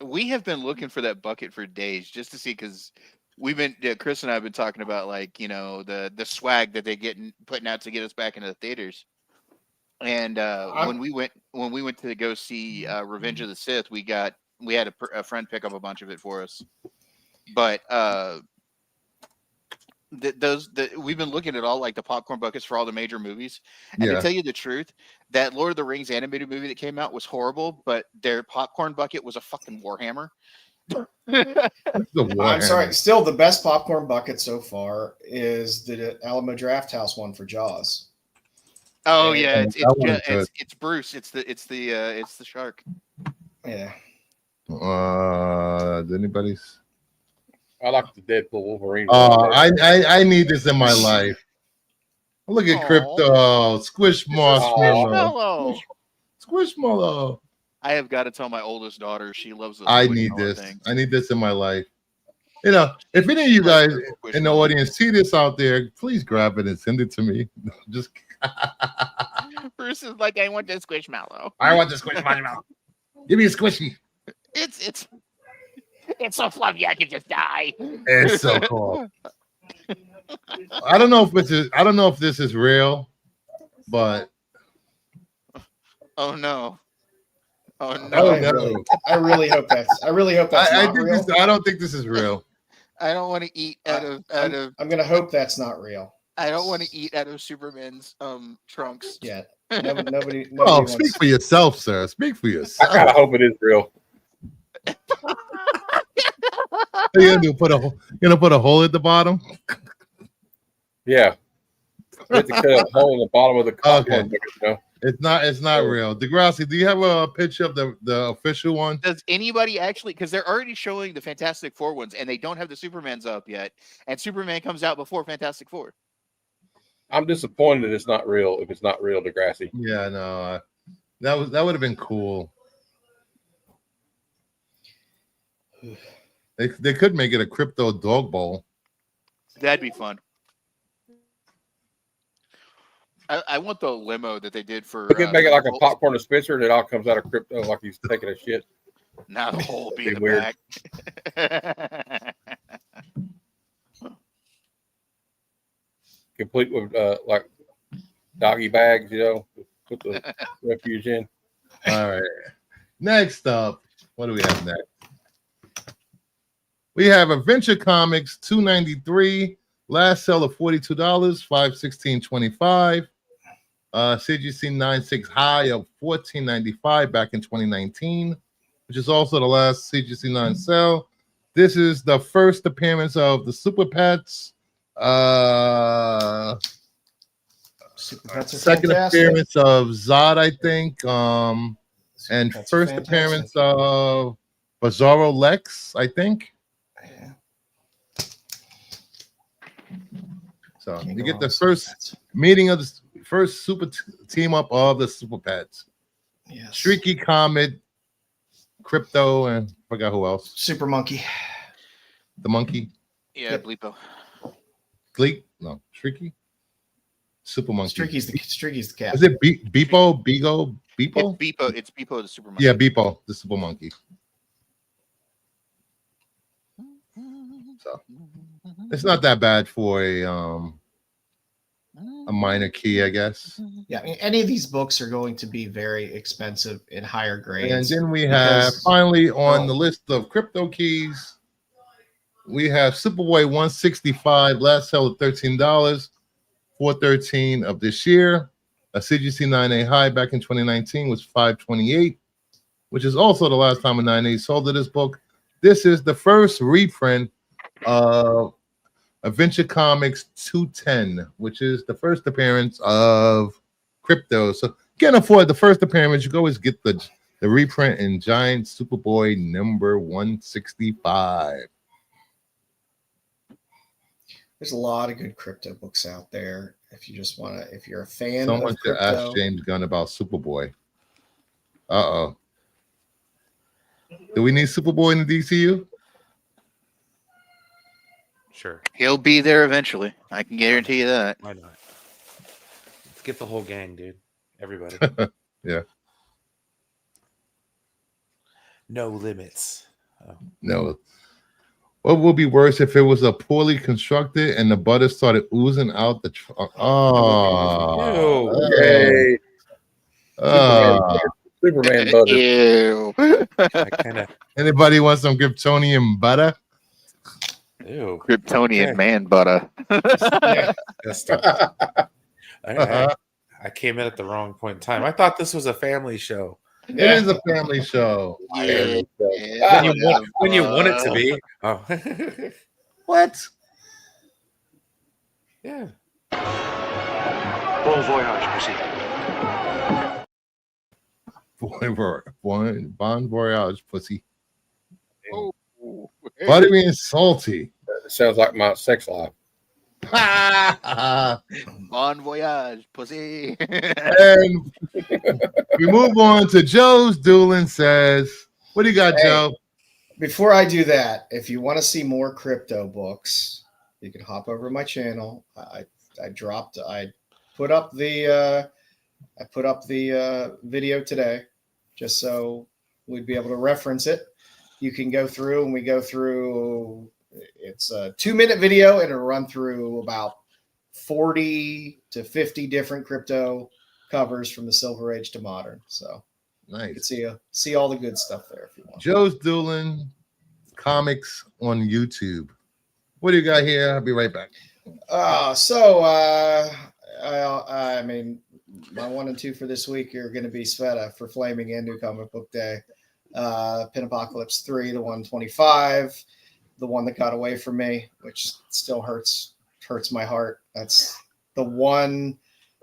We have been looking for that bucket for days just to see, because we've been Chris and I have been talking about, like, you know, the swag that they putting out to get us back into the theaters. And when we went to go see Revenge of the Sith, we had a friend pick up a bunch of it for us. But we've been looking at all, like, the popcorn buckets for all the major movies, and to tell you the truth, that Lord of the Rings animated movie that came out was horrible, but their popcorn bucket was a fucking Warhammer. I'm sorry. Still, the best popcorn bucket so far is the Alamo Draft House one for Jaws. Oh yeah, it's Bruce. It's the shark. Yeah. Anybody's? I like the Deadpool Wolverine. I need this in my life. Look at Krypto, Squish Marshmallow, Squishmallow. I have got to tell my oldest daughter, she loves the. I need this. Thing. I need this in my life. You know, if any of you guys in the audience see this out there, please grab it and send it to me. Just Bruce is like, I want the Squishmallow. I want the Squishmallow. Give me a squishy. It's so fluffy I could just die. It's so cool. I don't know if this is real, but oh no. Oh no! Oh, no. I really hope that's not real. I don't think this is real. I don't want to eat out of. I'm gonna hope that's not real. I don't want to eat out of Superman's trunks. Yeah. Nobody Oh, speak for yourself, sir. Speak for yourself. I kind of hope it is real. You're gonna put a hole at the bottom. Yeah. You have to cut a hole in the bottom of the popcorn bucket, you know? It's not real. Degrassi, do you have a picture of the official one? Does anybody actually? Because they're already showing the Fantastic Four ones, and they don't have the Supermans up yet. And Superman comes out before Fantastic Four. I'm disappointed it's not real. If it's not real, Degrassi. Yeah, no, that would have been cool. They could make it a Krypto dog bowl. That'd be fun. I want the limo that they did for. We could make it like a popcorn dispenser, and it all comes out of Krypto like he's taking a shit. Now the whole be the weird. back. Complete with like doggy bags, you know, put the refuge in. All right. Next up, what do we have next? We have Adventure Comics $2.93. Last sale of $42, $516.25. CGC 96 high of $14.95 back in 2019, which is also the last CGC 9 sale. This is the first appearance of the Super Pets. Super Pets are second fantastic. appearance of Zod, I think. And Pets first are fantastic. appearance of Bizarro Lex, I think. Yeah. So Can't you go get wrong the with Super first Pets. meeting of the first super team up of the Super Pets. Yes. Streaky, Comet, Krypto, and forgot who else. Super Monkey. The monkey. Yeah, Yep. Bleepo. Gleek? No, Streaky? Super Monkey. Streaky's the cat. Is it Beepo? Beagle? Beepo? It's Beepo the Super Monkey. Yeah, Beepo, the Super Monkey. So it's not that bad for a minor key, I guess. Yeah, I mean, any of these books are going to be very expensive in higher grades. And then we have because- finally on the list of crypto keys, We have Superboy 165, last sale at $13, 4/13 of this year. A CGC 9A high back in 2019 was 528, which is also the last time a 9A sold to this book. This is the first reprint of Adventure Comics 210, which is the first appearance of Krypto. So can't afford the first appearance. You can always get the reprint in Giant Superboy number 165. There's a lot of good crypto books out there. If you just want to, if you're a fan Someone of should ask crypto, James Gunn about Superboy. Uh-oh. Do we need Superboy in the DCU? Sure. He'll be there eventually. I can guarantee you that. Why not? Let's get the whole gang, dude. Everybody. Yeah. No limits. Oh. No. What would be worse if it was a poorly constructed and the butter started oozing out the Ew. Yay. Superman butter. Ew. I kind of. Anybody want some Kryptonian butter? Ew. Kryptonian Okay. man butter. yeah, That's tough. I came in at the wrong point in time. I thought this was a family show. It is a family show. Yeah. When you want it to be. Oh. What? Yeah. Bon voyage, proceed. Bon voyage, pussy. Oh. Buttery and salty. It sounds like my sex life. Bon voyage, pussy. And we move on to Joe's Doolin says, what do you got, Hey. Joe? before I do that, if you want to see more crypto books, you can hop over to my channel. I put up the video today just so we'd be able to reference it. You can go through, and we go through. It's a 2-minute video, and it'll run through about 40 to 50 different crypto covers from the Silver Age to modern. So you can Nice. see all the good stuff there if you want. Joe's Doolin comics on YouTube. What do you got here? I'll be right back. I mean, my 1 and 2 for this week are going to be Sveta for Flaming Into Comic Book Day. Pin Apocalypse 3, the 125, the one that got away from me, which still hurts my heart. That's the one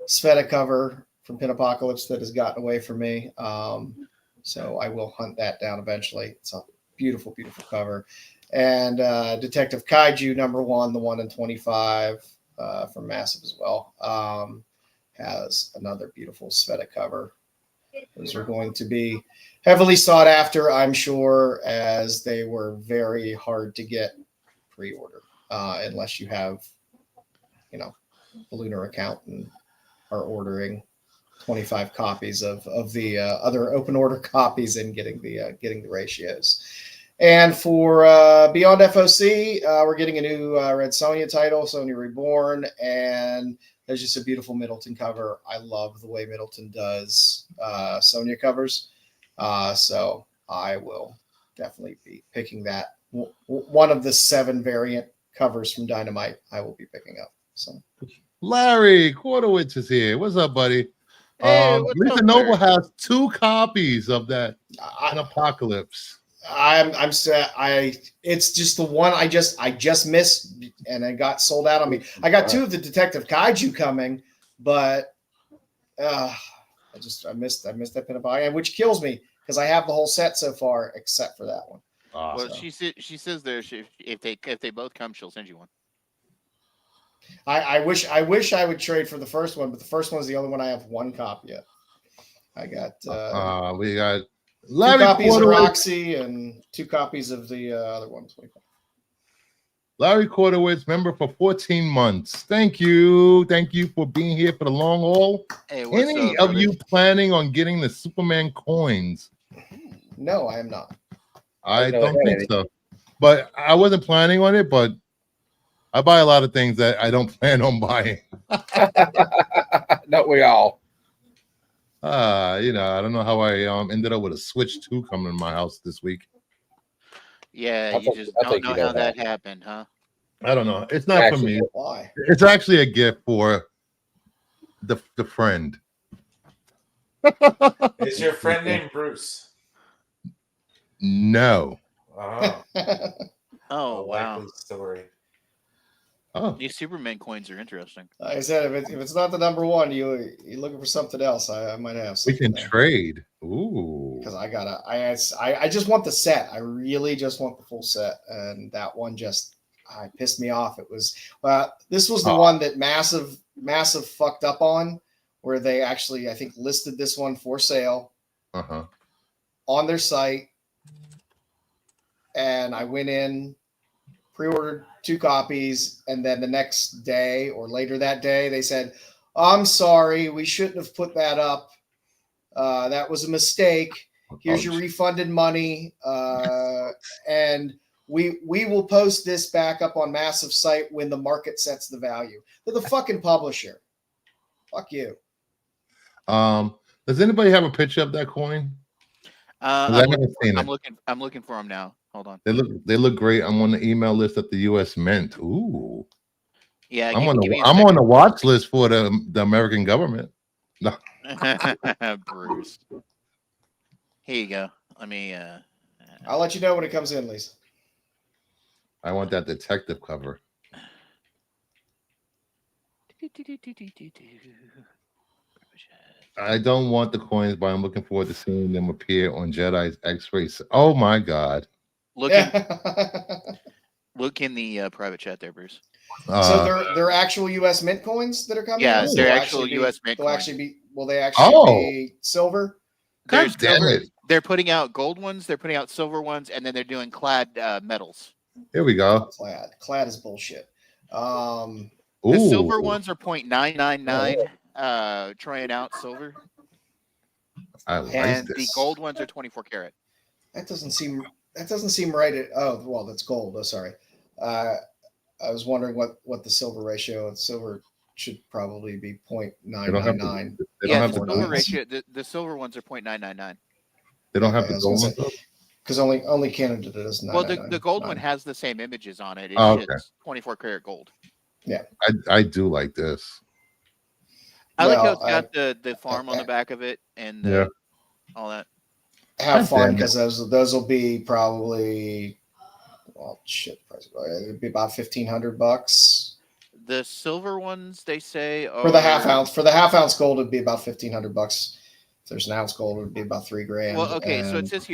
Sveta cover from Pin Apocalypse that has gotten away from me. So I will hunt that down eventually. It's a beautiful, beautiful cover. And Detective Kaiju #1, the 1 in 25 from Massive as well, has another beautiful Sveta cover. Those are going to be heavily sought after, I'm sure, as they were very hard to get pre-order unless you have, a Lunar account and are ordering 25 copies of the other open order copies and getting the ratios. And for Beyond FOC, we're getting a new Red Sonja title, Sonja Reborn, and there's just a beautiful Middleton cover. I love the way Middleton does Sonja covers. So I will definitely be picking that. One of the 7 variant covers from Dynamite I will be picking up. So Larry Quarterwitz is here. What's up, buddy? Hey, what's Lisa up, Noble Larry? has 2 copies of that An Apocalypse. I'm sad. It's just the one I just missed, and it got sold out on me. I got 2 of the Detective Kaiju coming, but I missed that Pin Apocalypse, which kills me because I have the whole set so far except for that one. Well, So. she says there if they both come, she'll send you one. I wish I would trade for the first one, but the first one is the only one I have 1 copy of. I got We got 2 Larry copies of Quarterwitz. Roxy and 2 copies of the other one. Larry Quarterwitz, member for 14 months. Thank you for being here for the long haul. Hey, what's Any up, of you planning on getting the Superman coins? No, I am not. I No, don't I think haven't. so. But I wasn't planning on it, but I buy a lot of things that I don't plan on buying. Don't we all? I don't know how I ended up with a Switch 2 coming in my house this week. Yeah, I you think- just I don't think know you know how that happened, huh? I don't know. It's not for Actually, me. Why? It's actually a gift for the friend. Is your friend named Bruce? No. Oh, Oh a wow, likely story. Oh, these Superman coins are interesting. Like I said, if it's not the number one, you're looking for something else. I might have we something can there. trade. Ooh. Because I just want the set. I really just want the full set, and that one just pissed me off. It was this was the one that massive fucked up on, where they actually I think listed this one for sale Uh-huh. on their site, and I went in, pre-ordered 2 copies, and then the next day or later that day they said, "I'm sorry, we shouldn't have put that up. That was a mistake. Here's your refunded money, and we will post this back up on massive site when the market sets the value." They're the fucking publisher. Fuck you. Does anybody have a picture of that coin? I haven't seen it. I'm looking for them now. Hold on. They look great. I'm on the email list at the U.S. Mint. Ooh. Yeah, I'm give me a on second. the watch list for the American government. No. Bruce. Here you go. Let me. I'll let you know when it comes in, Lisa. I want that detective cover. I don't want the coins, but I'm looking forward to seeing them appear on Jedi's X-rays. Oh my God! Look in the private chat there, Bruce. So they're actual U.S. Mint coins that are coming. Yeah, in? So they're they'll actual actually U.S. Mint They'll coins. actually be. Will they actually be silver? There's God damn silver. it. They're putting out gold ones. They're putting out silver ones, and then they're doing clad metals. Here we go. Clad is bullshit. The Ooh. silver ones are 0.999 troy an ounce silver, I like and this. the gold ones are 24 karat. That doesn't seem right. Oh well, that's gold. Oh, sorry. I was wondering what the silver ratio. And silver should probably be 0.999. Yeah, the silver ratio. The silver ones are 0.999. They don't have the gold ones. Because only Canada does. Well, the gold one has the same images on it. It's okay. just 24 karat gold. Yeah, I do like this. I like how it's got the farm on the back of it and all that. Have fun, because those will be probably it'd be about $1,500. The silver ones, they say, are... for the half ounce. For the half ounce gold, it'd be about $1,500. If there's an ounce gold, it'd be about $3,000. Well, okay, so it says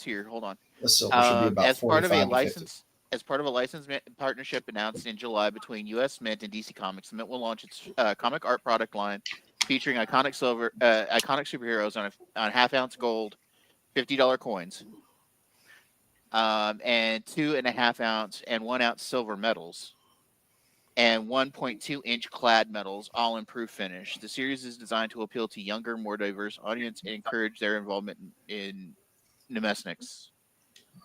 here. Hold on. The silver should be about as part of a 45 to 50. As part of a license partnership announced in July between U.S. Mint and DC Comics, the Mint will launch its comic art product line featuring iconic superheroes on half ounce gold, $50 coins, and 2.5 ounce and 1 ounce silver medals, and 1.2 inch clad medals, all in proof finish. The series is designed to appeal to younger, more diverse audience and encourage their involvement in numismatics.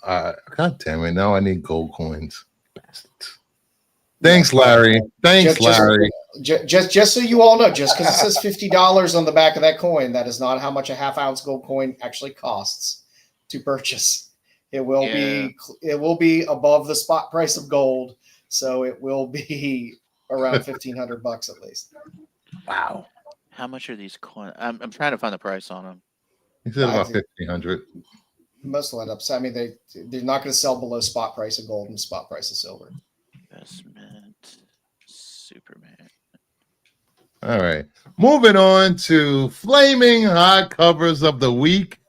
God damn it! Now I need gold coins. Bastards. Thanks, Larry. Larry. Just so you all know, just because it says $50 on the back of that coin, that is not how much a half ounce gold coin actually costs to purchase. It will be above the spot price of gold, so it will be around $1,500 at least. Wow. How much are these coins? I'm trying to find the price on them. He said about 1,500. Most will end up. I mean, they're not going to sell below spot price of gold and spot price of silver. Investment Superman. All right. Moving on to flaming hot covers of the week.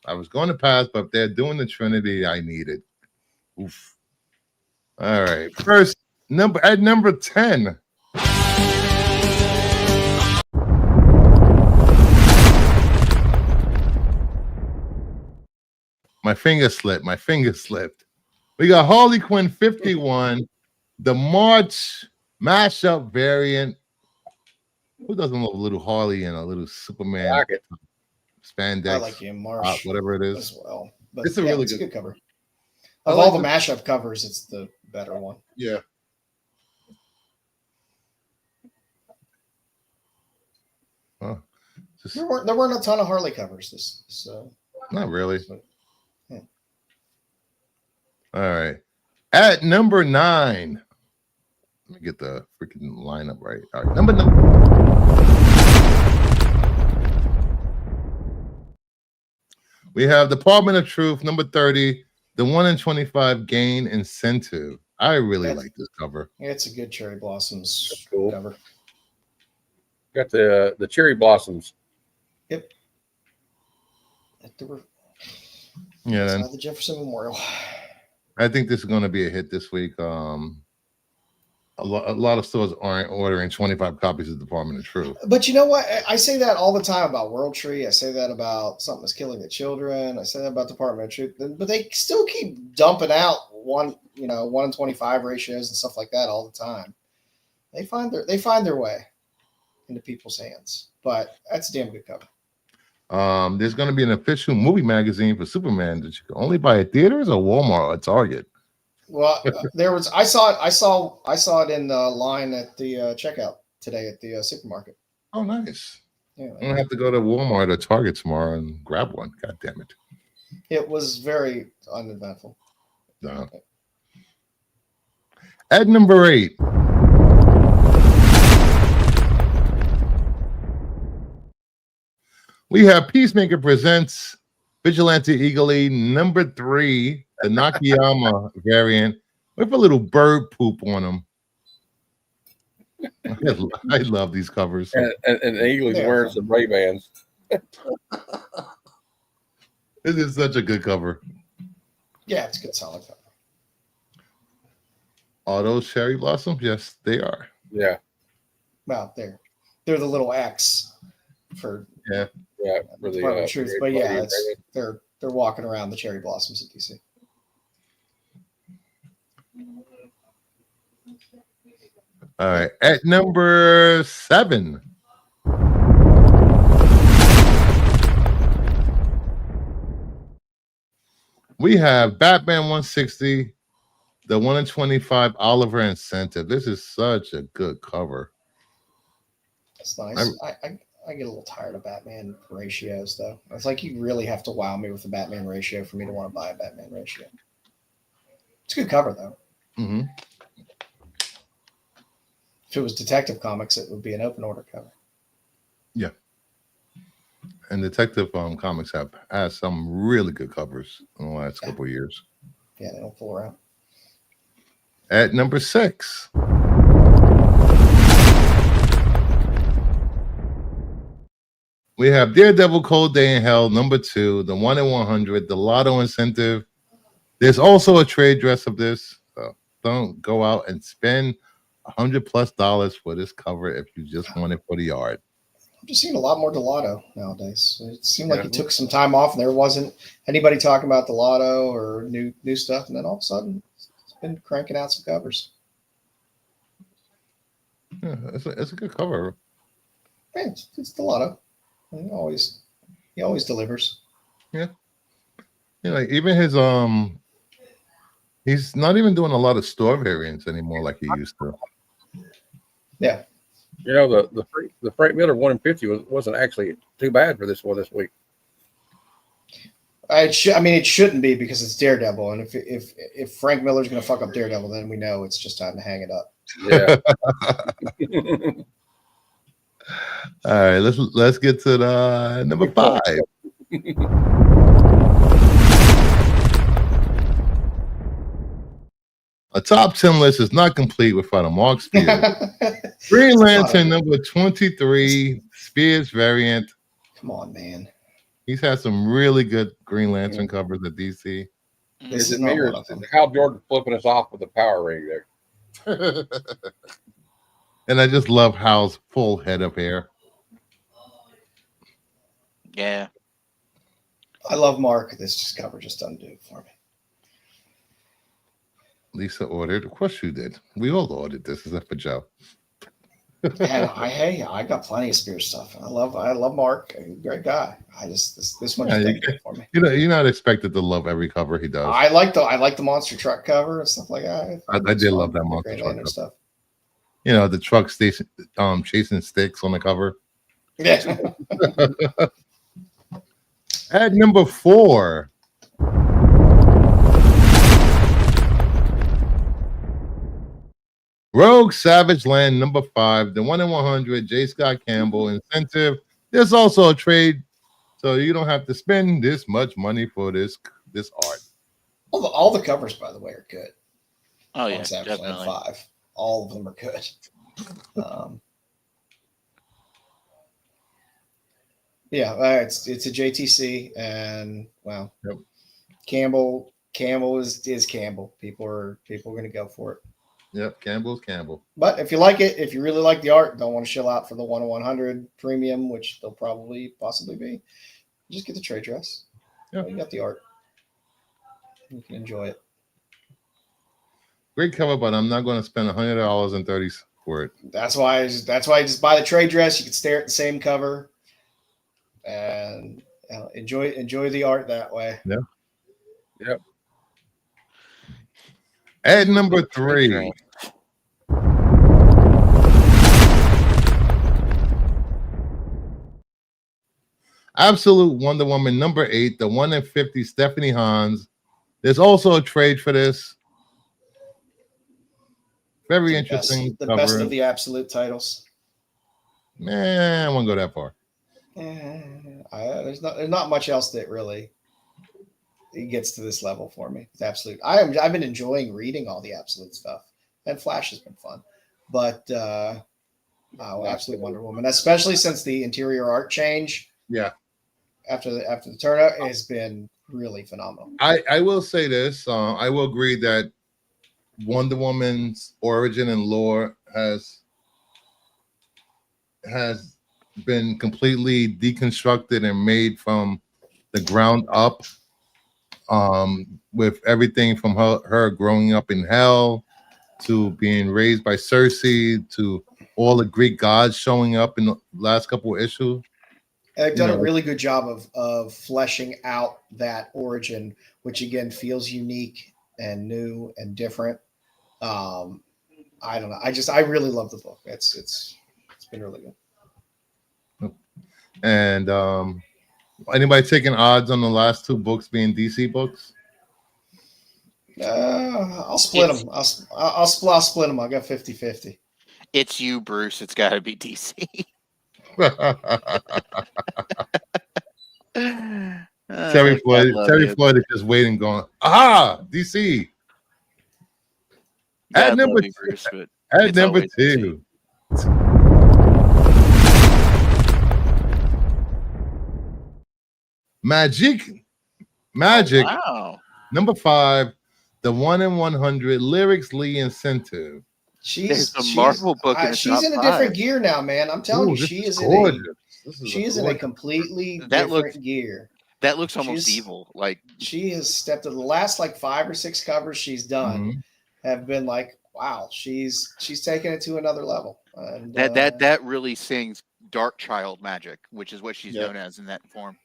I was going to pass, but if they're doing the Trinity, I need it. Oof. All right. First, number 10. My finger slipped. We got Harley Quinn 51, the March mashup variant. Who doesn't love a little Harley and a little Superman spandex? I like you, Marsh, whatever it is. as well. But It's a really good cover. I Of like all the mashup covers, it's the better one. Yeah. There weren't a ton of Harley covers. Not really. Yeah. All right. At number 9. Let me get the freaking lineup right. All right. Number 9. We have Department of Truth, number 30, the 1 in 25 gain incentive. I really like this cover. Yeah, it's a good cherry blossoms cool cover. Got the cherry blossoms. Yep. Yeah. Outside the Jefferson Memorial. I think this is going to be a hit this week. A lot of stores aren't ordering 25 copies of Department of Truth. But you know what? I say that all the time about World Tree. I say that about Something Is Killing the Children. I say that about Department of Truth. But they still keep dumping out 1 in 25 ratios and stuff like that all the time. They find their way into people's hands. But that's a damn good cover. There's going to be an official movie magazine for Superman that you can only buy at theaters or Walmart or Target. Well, there was. I saw it in the line at the checkout today at the supermarket. Oh, nice. Yeah, I'm gonna have to go to Walmart or Target tomorrow and grab one. God damn it! It was very uneventful. No. At number 8. We have Peacemaker presents Vigilante Eagle number 3, the Nakayama variant with a little bird poop on them. I love these covers. And Eagle's wearing some Ray-Bans. This is such a good cover. Yeah, it's a good solid cover. Are those cherry blossoms? Yes, they are. Yeah. Well, they're the little X for for the truth. But yeah, they're walking around the cherry blossoms at DC. All right. At number 7. We have Batman 160, the 1 in 25 Oliver incentive. This is such a good cover. That's nice. I get a little tired of Batman ratios, though. It's like you really have to wow me with the Batman ratio for me to want to buy a Batman ratio. It's a good cover, though. Mm-hmm. If it was Detective Comics, it would be an open order cover. Yeah. And Detective Comics has some really good covers in the last couple of years. Yeah, they don't fool around. At number 6. We have Daredevil Cold Day in Hell, number 2, the 1 in 100, the Lotto incentive. There's also a trade dress of this. So don't go out and spend $100+ for this cover if you just want it for the art. I'm just seeing a lot more Delato nowadays. It seemed like he took some time off and there wasn't anybody talking about Delato or new stuff. And then all of a sudden, it's been cranking out some covers. Yeah, it's a good cover. Man, it's Delato. He always delivers. Yeah. Like even his he's not even doing a lot of store variants anymore like he used to. Yeah. You know, the Frank Miller 1 in 50 wasn't actually too bad for this one this week. It shouldn't be because it's Daredevil, and if Frank Miller's going to fuck up Daredevil, then we know it's just time to hang it up. Yeah. All right, let's get to the number 5. A top 10 list is not complete without a Mark Spears. Green Lantern number 23, Spears variant. Come on, man. He's had some really good Green Lantern covers at DC. Is it me or is Hal Jordan flipping us off with the power ring there? And I just love Hal's full head of hair. Yeah. I love Mark. This cover just doesn't do it for me. Lisa ordered. Of course you did. We all ordered this except for Joe. And I got plenty of Spears stuff. I love Mark. Great guy. This one just doesn't do it for me. You're not expected to love every cover he does. I like the monster truck cover and stuff like that. I did love that monster truck cover. Stuff. You know, the truck station chasing sticks on the cover. Yeah. At number 4. Rogue Savage Land number 5, the 1 in 100 J. Scott Campbell incentive. There's also a trade, so you don't have to spend this much money for this art. All the covers, by the way, are good. Oh yeah, on Savage Land definitely. 5. All of them are good. It's a JTC, and well, Yep. Campbell is Campbell. People are going to go for it. Yep, Campbell's Campbell. But if you like it, if you really like the art, don't want to shell out for the 1 in 100 premium, which they'll possibly be, just get the trade dress. Yeah. You got the art. You can enjoy it. Great cover, but I'm not going to spend $100.30 for it. That's why I just buy the trade dress. You can stare at the same cover and enjoy the art that way. Yeah. Yep. At number 3. Absolute Wonder Woman number 8, the 1 in 50 Stephanie Hans. There's also a trade for this. Very interesting. The best of the absolute titles. Man, I won't go that far. There's not much else that really gets to this level for me. It's absolute. I've been enjoying reading all the absolute stuff, and Flash has been fun, but absolute Wonder Woman, especially since the interior art change. Yeah. After the turnout, has been really phenomenal. I will say this. I will agree that Wonder Woman's origin and lore has been completely deconstructed and made from the ground up, with everything from her growing up in hell to being raised by Cersei to all the Greek gods showing up in the last couple of issues. They've done a really good job of fleshing out that origin, which again feels unique and new and different. I don't know. I really love the book. It's been really good. And anybody taking odds on the last 2 books being DC books? I'll split them. I'll split them. I'll go 50-50. It's you, Bruce. It's got to be DC. Terry Floyd is just waiting, going, aha, DC. At number 2. Magic. Wow. Number 5, the 1 in 100 Lyrics Lee incentive. She's a Marvel book. She's in a different gear now, man. I'm telling you, she is in a completely different gear. That looks almost evil. Like she has stepped to the last 5 or 6 covers she's done have been like, wow, she's taken it to another level. And that really sings Dark Child magic, which is what she's known as in that form.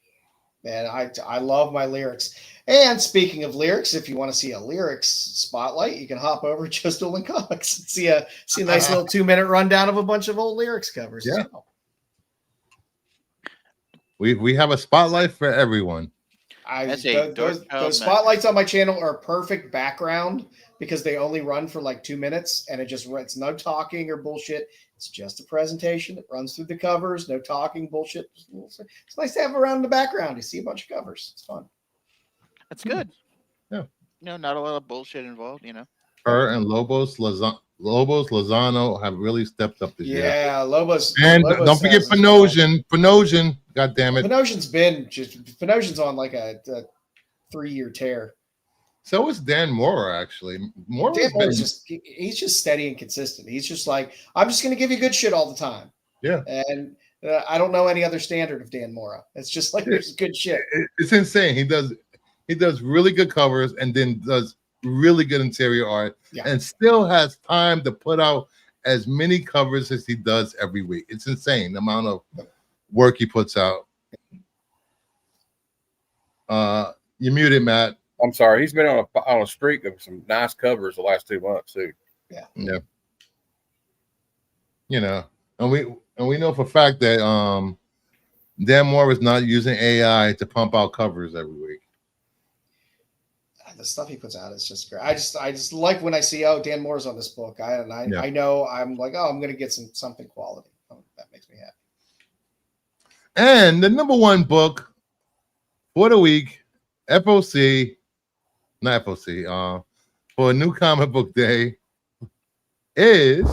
Man, I love my lyrics. And speaking of lyrics, if you want to see a lyrics spotlight, you can hop over to Just Dueling Comics and see a nice little 2-minute rundown of a bunch of old lyrics covers. Yeah. We have a spotlight for everyone. Those spotlights on my channel are perfect background because they only run for 2 minutes, and it's no talking or bullshit. It's just a presentation that runs through the covers. No talking, bullshit. It's nice to have around in the background. You see a bunch of covers. It's fun. That's good. Yeah. Not a lot of bullshit involved. Her and Lobos Lozano have really stepped up this year. Yeah, Lobos. And don't forget Panosian. God damn it. Panosian's on a 3-year tear. So is Dan Mora, actually. He's just steady and consistent. He's just I'm just going to give you good shit all the time. Yeah. And I don't know any other standard of Dan Mora. It's just there's good shit. It's insane. He does really good covers and then does really good interior art and still has time to put out as many covers as he does every week. It's insane the amount of work he puts out. You're muted, Matt. I'm sorry. He's been on a streak of some nice covers the last 2 months too. Yeah. And we know for a fact that Dan Moore is not using AI to pump out covers every week. The stuff he puts out is just great. I just like when I see Dan Moore's on this book. I know I'm like, I'm gonna get something quality. That makes me happy. And the number one book for the week, FOC, not FOC, for a new comic book day is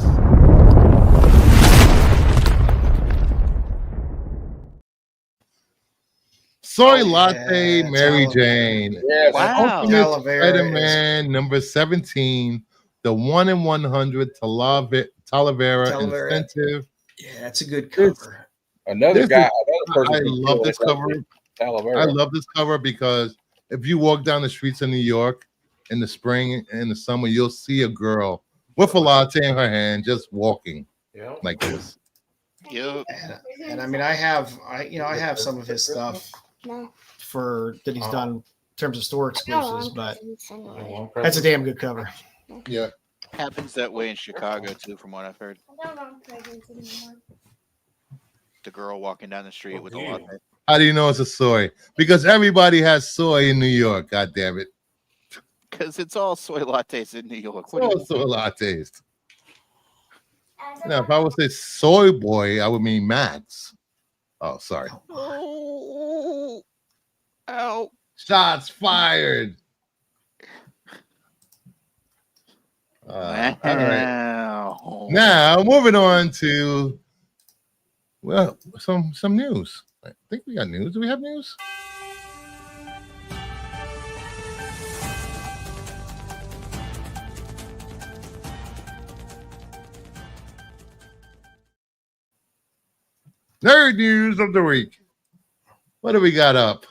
Soy Latte Mary Jane. Yes. Wow. Ultimate Spider-Man number 17, the 1 in 100 Talavera incentive. Yeah, it's a good cover. Another guy. I love this cover. I love this cover because if you walk down the streets of New York in the spring and the summer, you'll see a girl with a latte in her hand just walking like this. Yep. And I mean, I have some of his stuff that he's done in terms of store exclusives, but that's a damn good cover. Yeah. Happens that way in Chicago too, from what I've heard. The girl walking down the street with a latte. How do you know it's a soy? Because everybody has soy in New York. God damn it! Because it's all soy lattes in New York. It's all soy lattes. Now, if I would say soy boy, I would mean Max. Oh, sorry. Oh, ow! Shots fired. All right. Now moving on to some news. I think we got news. Do we have news? Nerd news of the week. What do we got up?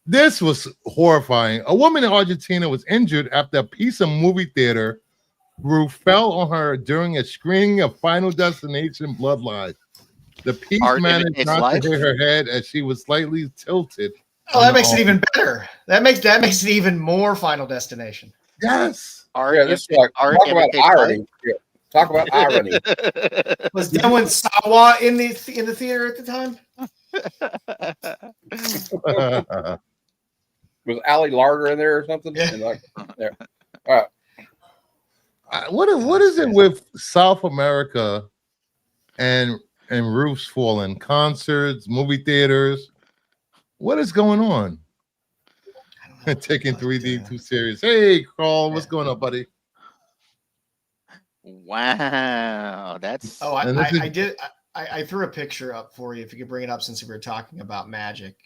This was horrifying. A woman in Argentina was injured after a piece of movie theater roof fell on her during a screening of Final Destination Bloodline. The piece managed not to hit her head as she was slightly tilted. Oh, that makes it even better. That makes it even more Final Destination. Yes. This is like, talk about irony. Yeah. Talk about irony. Was Dylan Sawa in the theater at the time? Was Ali Larder in there or something? Yeah. And like, there. All right. What is it with South America and roofs falling, concerts, movie theaters? What is going on? Taking 3D too serious. Hey, Carl, what's going on, buddy? Wow, that's. Oh, I threw a picture up for you if you could bring it up since we were talking about Magic.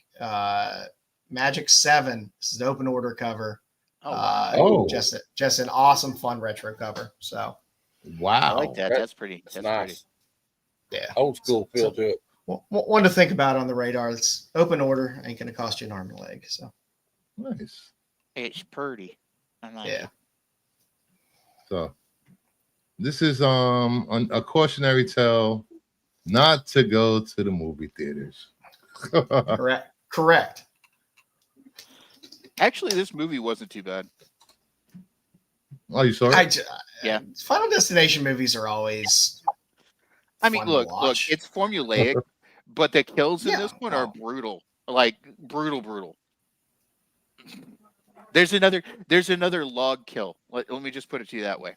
Magic 7. This is an open order cover. Just an awesome, fun retro cover. So, wow, I like that. That's pretty. That's nice. Pretty. Yeah, old school feel to it. One to think about on the radar. It's open order. Ain't going to cost you an arm and a leg. So nice. It's pretty. I like it. So, this is a cautionary tale not to go to the movie theaters. Correct. Actually, this movie wasn't too bad. Oh, you saw it? Yeah. Final Destination movies are always. I mean, look, it's formulaic, but the kills in this one are brutal. Like brutal. There's another log kill. Let me just put it to you that way.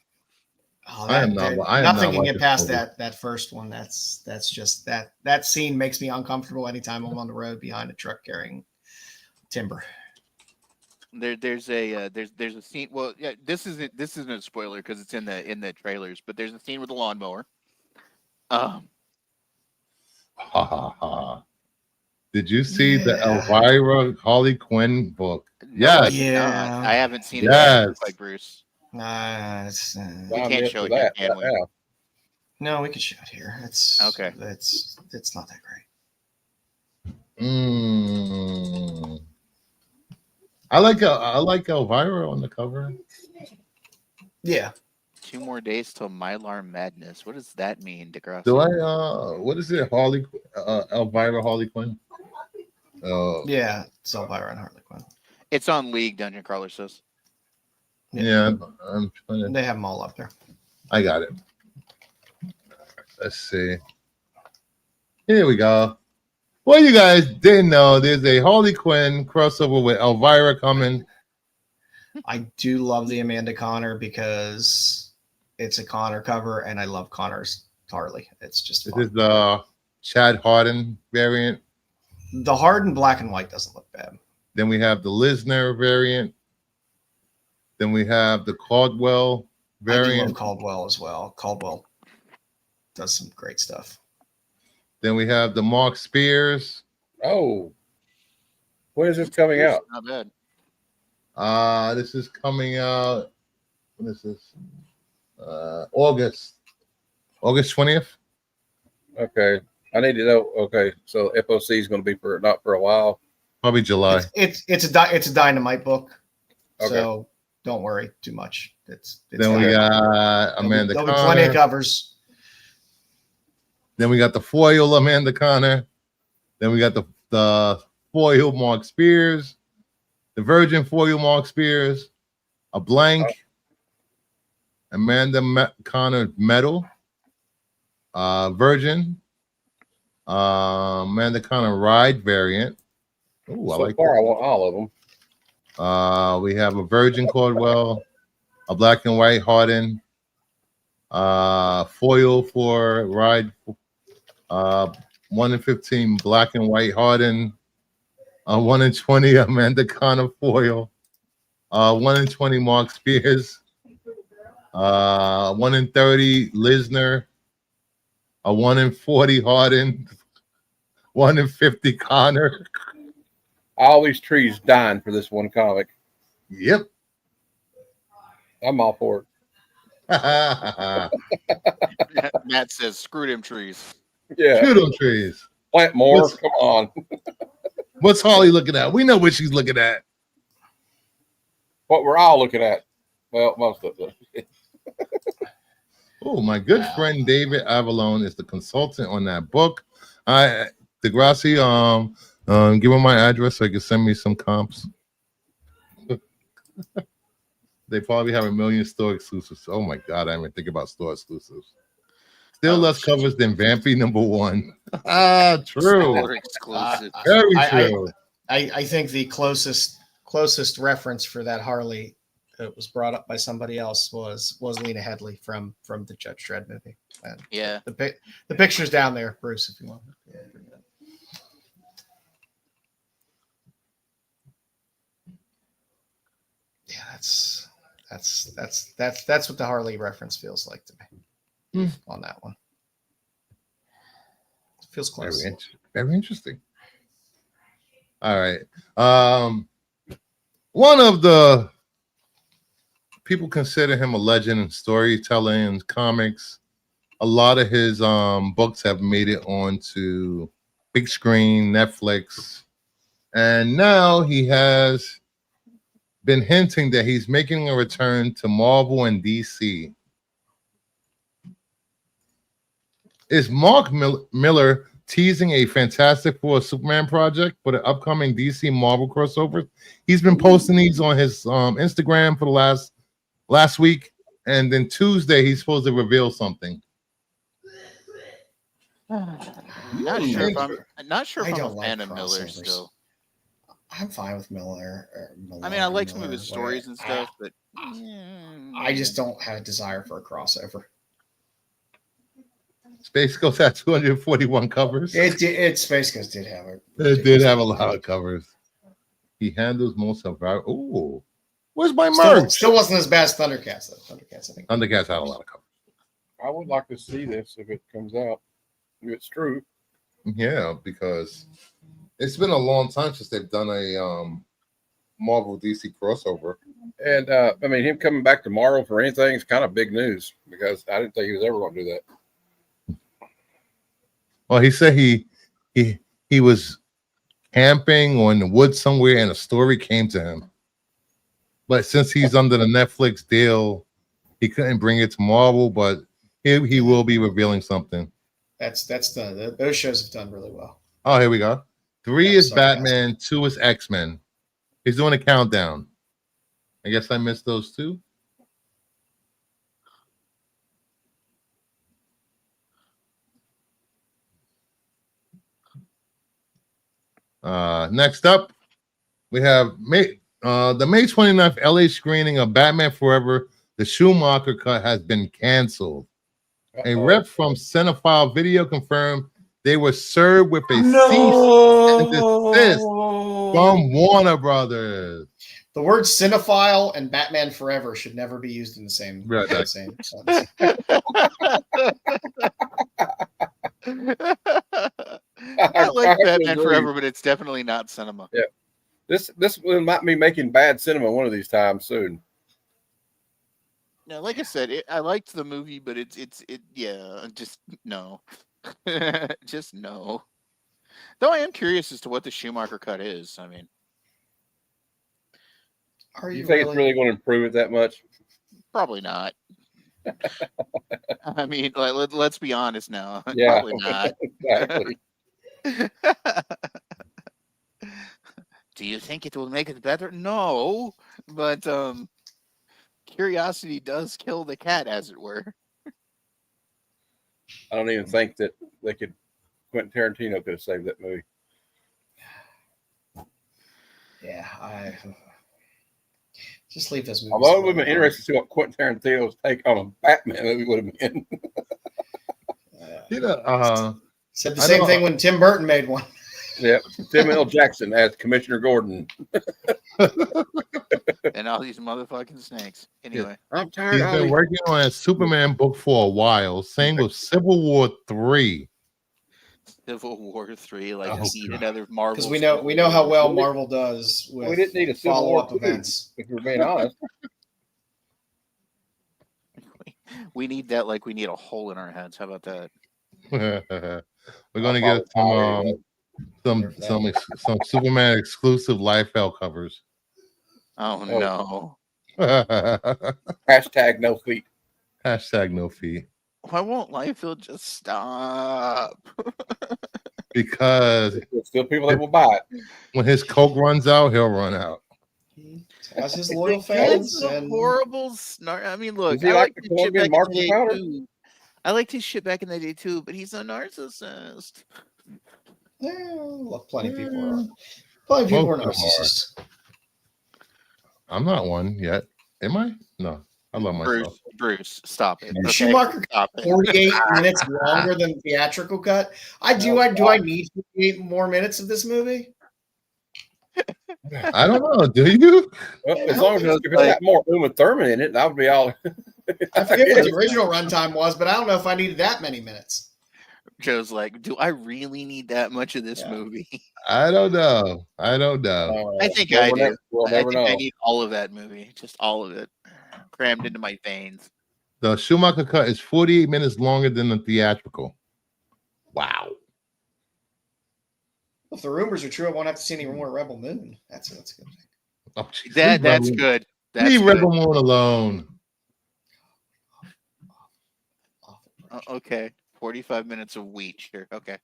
Oh, nothing can get past that first one. That's just that scene makes me uncomfortable anytime I'm on the road behind a truck carrying timber. There's a scene. Well, yeah, this isn't a spoiler because it's in the trailers. But there's a scene with a lawnmower. Did you see the Elvira Harley Quinn book? Yes. Yeah. I haven't seen it yet, like Bruce. We can't show it here, can we? No, we can show it here. It's okay. It's not that great. I like Elvira on the cover. Yeah. 2 more days till Mylar Madness. What does that mean, DeGrasse? Do I? What is it? Elvira Harley Quinn. Yeah, it's Elvira and Harley Quinn. It's on League. Dungeon Crawler says. Yeah, I'm trying to. They have them all up there. I got it. Let's see. Here we go. Well, you guys didn't know there's a Harley Quinn crossover with Elvira coming. I do love the Amanda Connor because it's a Connor cover, and I love Connor's Harley. It's just This fun. is the Chad Harden variant. The Harden black and white doesn't look bad. Then we have the Lisner variant. Then we have the Caldwell I do love variant. Caldwell as well. Caldwell does some great stuff. Then we have the Mark Spears. Oh, when is this coming out? Not bad. This is coming out. When is this? August 20th. Okay, I need to know. Okay, so FOC is going to be for not for a while. Probably July. It's a Dynamite book, Okay. so don't worry too much. It's Then we got Amanda There'll be plenty of Connor. covers. Then we got the foil Amanda Connor. Then we got the foil Mark Spears, the Virgin foil Mark Spears, a blank Amanda Connor metal, Virgin, Amanda Connor ride variant. Ooh, I So like far, that. I want all of them. We have a Virgin Caldwell, a black and white Harden, foil for ride, 1 in 15 black and white Harden, 1 in 20 Amanda Connor foil, 1 in 20 Mark Spears, 1 in 30 Lisner, a 1 in 40 Harden, 1 in 50 Connor. All these trees dying for this one comic. Yep. I'm all for it. Matt says, "Screw them trees." Yeah, Shoot them trees. plant more. What's- Come on. What's Holly looking at? We know what she's looking at. What we're all looking at. Well, most of them. Oh, my good friend David Avalone is the consultant on that book. Degrassi, give him my address so he can send me some comps. They probably have a million store exclusives. Oh my god, I didn't even think about store exclusives. Still less covers than Vampy #1. True. Store exclusive. Very I- true. I think the closest reference for that Harley that was brought up by somebody else was Lena Headley from the Judge Dredd movie. And Yeah. the picture's down there, Bruce, if you want. Yeah, bring it up. Yeah, that's what the Harley reference feels like to me on that one. It feels close. Very interesting. All right. One of the people consider him a legend in storytelling and comics. A lot of his books have made it onto big screen, Netflix, and now he has been hinting that he's making a return to Marvel and DC. Is Mark Miller teasing a Fantastic Four Superman project for the upcoming DC Marvel crossover? He's been posting these on his Instagram for the last week, and then Tuesday he's supposed to reveal something. Not sure if I'm a don't fan like of Miller crossovers. still. I'm fine with Miller. I mean, I like some of his Miller, stories and stuff, but I just don't have a desire for a crossover. Space Ghost had 241 covers. Space Ghost did have it. It did have a lot of covers. He handles most of our. Oh, where's my merch? Still wasn't as bad as Thundercats though. Thundercats, I think. Thundercats had a lot of covers. I would like to see this if it comes out. If it's true. Yeah, because it's been a long time since they've done a Marvel DC crossover. And I mean, him coming back to Marvel for anything is kind of big news because I didn't think he was ever going to do that. Well, he said he was camping or in the woods somewhere, and a story came to him. But since he's under the Netflix deal, he couldn't bring it to Marvel. But he will be revealing something. That's done. Those shows have done really well. Oh, here we go. 3 Yeah, is sorry, Batman, 2 is X-Men. He's doing a countdown. I guess I missed those 2. Next up, we have the May 29th LA screening of Batman Forever. The Schumacher cut has been canceled. A rep from Cinephile Video confirmed they were served with a cease and desist from Warner Brothers. The word cinephile and Batman Forever should never be used in the same, sentence. I like Batman Forever, but it's definitely not cinema. Yeah, this might be making bad cinema one of these times soon. No, like I said, I liked the movie, but just no, just no. Though I am curious as to what the Schumacher cut is. I mean, are you think it's really going to improve it that much? Probably not. I mean, let's be honest now. Yeah, probably not. Exactly. Do you think it will make it better? No, but curiosity does kill the cat, as it were. I don't even think that Quentin Tarantino could have saved that movie. Yeah, I just leave this movie. Although it would have been interesting to see what Quentin Tarantino's take on a Batman movie would have been. Said the same thing when Tim Burton made one. Yeah, Tim L. Jackson as Commissioner Gordon. And all these motherfucking snakes. Anyway, I'm tired. He's been working on a Superman book for a while. Same with Civil War 3. Civil War 3, need another Marvel. Because we know how well Marvel does with we didn't need a follow-up Civil War events. If we're being honest. We need that like we need a hole in our heads. How about that? We're gonna get some Superman exclusive Liefeld covers. Oh no. Hashtag no feet. Hashtag no feet. Why won't Liefeld just stop? Because there's still people that will buy it. When his Coke runs out, he'll run out. As his loyal fans and horrible snark. I mean, look, I like his shit back in the day too. I liked his shit back in the day too, but he's a narcissist. Look, plenty of people are. Plenty of people are narcissists. I'm not one yet. Am I? No, I love myself. Bruce, stop it. Okay? Schumacher cut 48 minutes longer than the theatrical cut. Do I need 48 more minutes of this movie? I don't know. Do you? Well, as long as it had more Uma Thurman in it, that would be all. I forget what the original runtime was, but I don't know if I needed that many minutes. Joe's like, do I really need that much of this movie? I don't know. I think I do. I think I need all of that movie, just all of it, crammed into my veins. The Schumacher cut is 48 minutes longer than the theatrical. Wow. If the rumors are true, I won't have to see any more Rebel Moon. That's a good thing. Oh, geez. That's good. Leave Rebel Moon alone. Okay. 45 minutes of wheat here. Okay.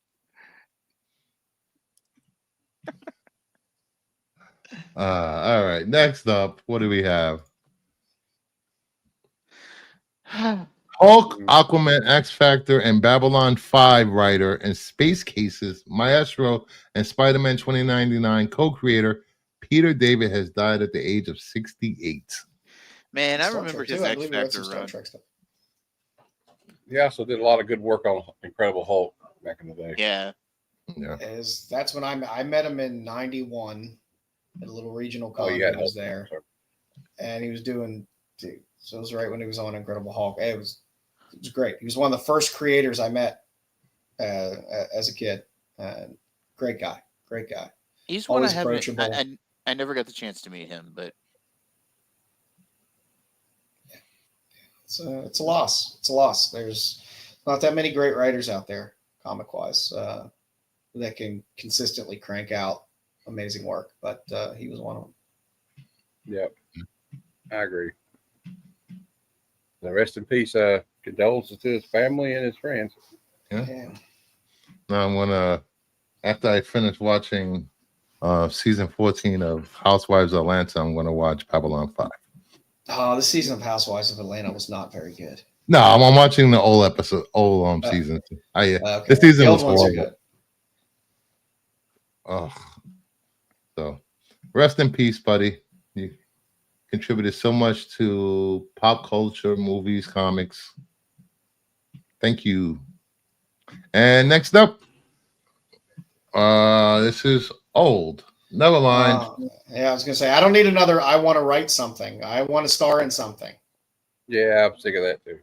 All right. Next up, what do we have? Hulk, Aquaman, X Factor, and Babylon 5 writer and Space Cases, Maestro, and Spider-Man 2099 co-creator Peter David has died at the age of 68. Man, I remember his X Factor run. He also did a lot of good work on Incredible Hulk back in the day. Yeah. That's when I met him in '91 at a little regional con. He was there, and he was doing. So it was right when he was on Incredible Hulk. It was great. He was one of the first creators I met as a kid. Great guy. He's one I haven't. I never got the chance to meet him, but it's a loss. It's a loss. There's not that many great writers out there, comic wise, that can consistently crank out amazing work. But he was one of them. Yep, I agree. The rest in peace. Condolences to his family and his friends. Yeah. Now I'm gonna, after I finish watching season 14 of Housewives of Atlanta, I'm gonna watch Babylon 5. Oh, this season of Housewives of Atlanta was not very good. No, I'm watching the old season. Okay. This season was ones are horrible. good. Oh, So rest in peace, buddy. You contributed so much to pop culture, movies, comics. Thank you. And next up, this is old. Never mind. Yeah, I was gonna say I don't need another. I want to write something. I want to star in something. Yeah, I'm sick of that too.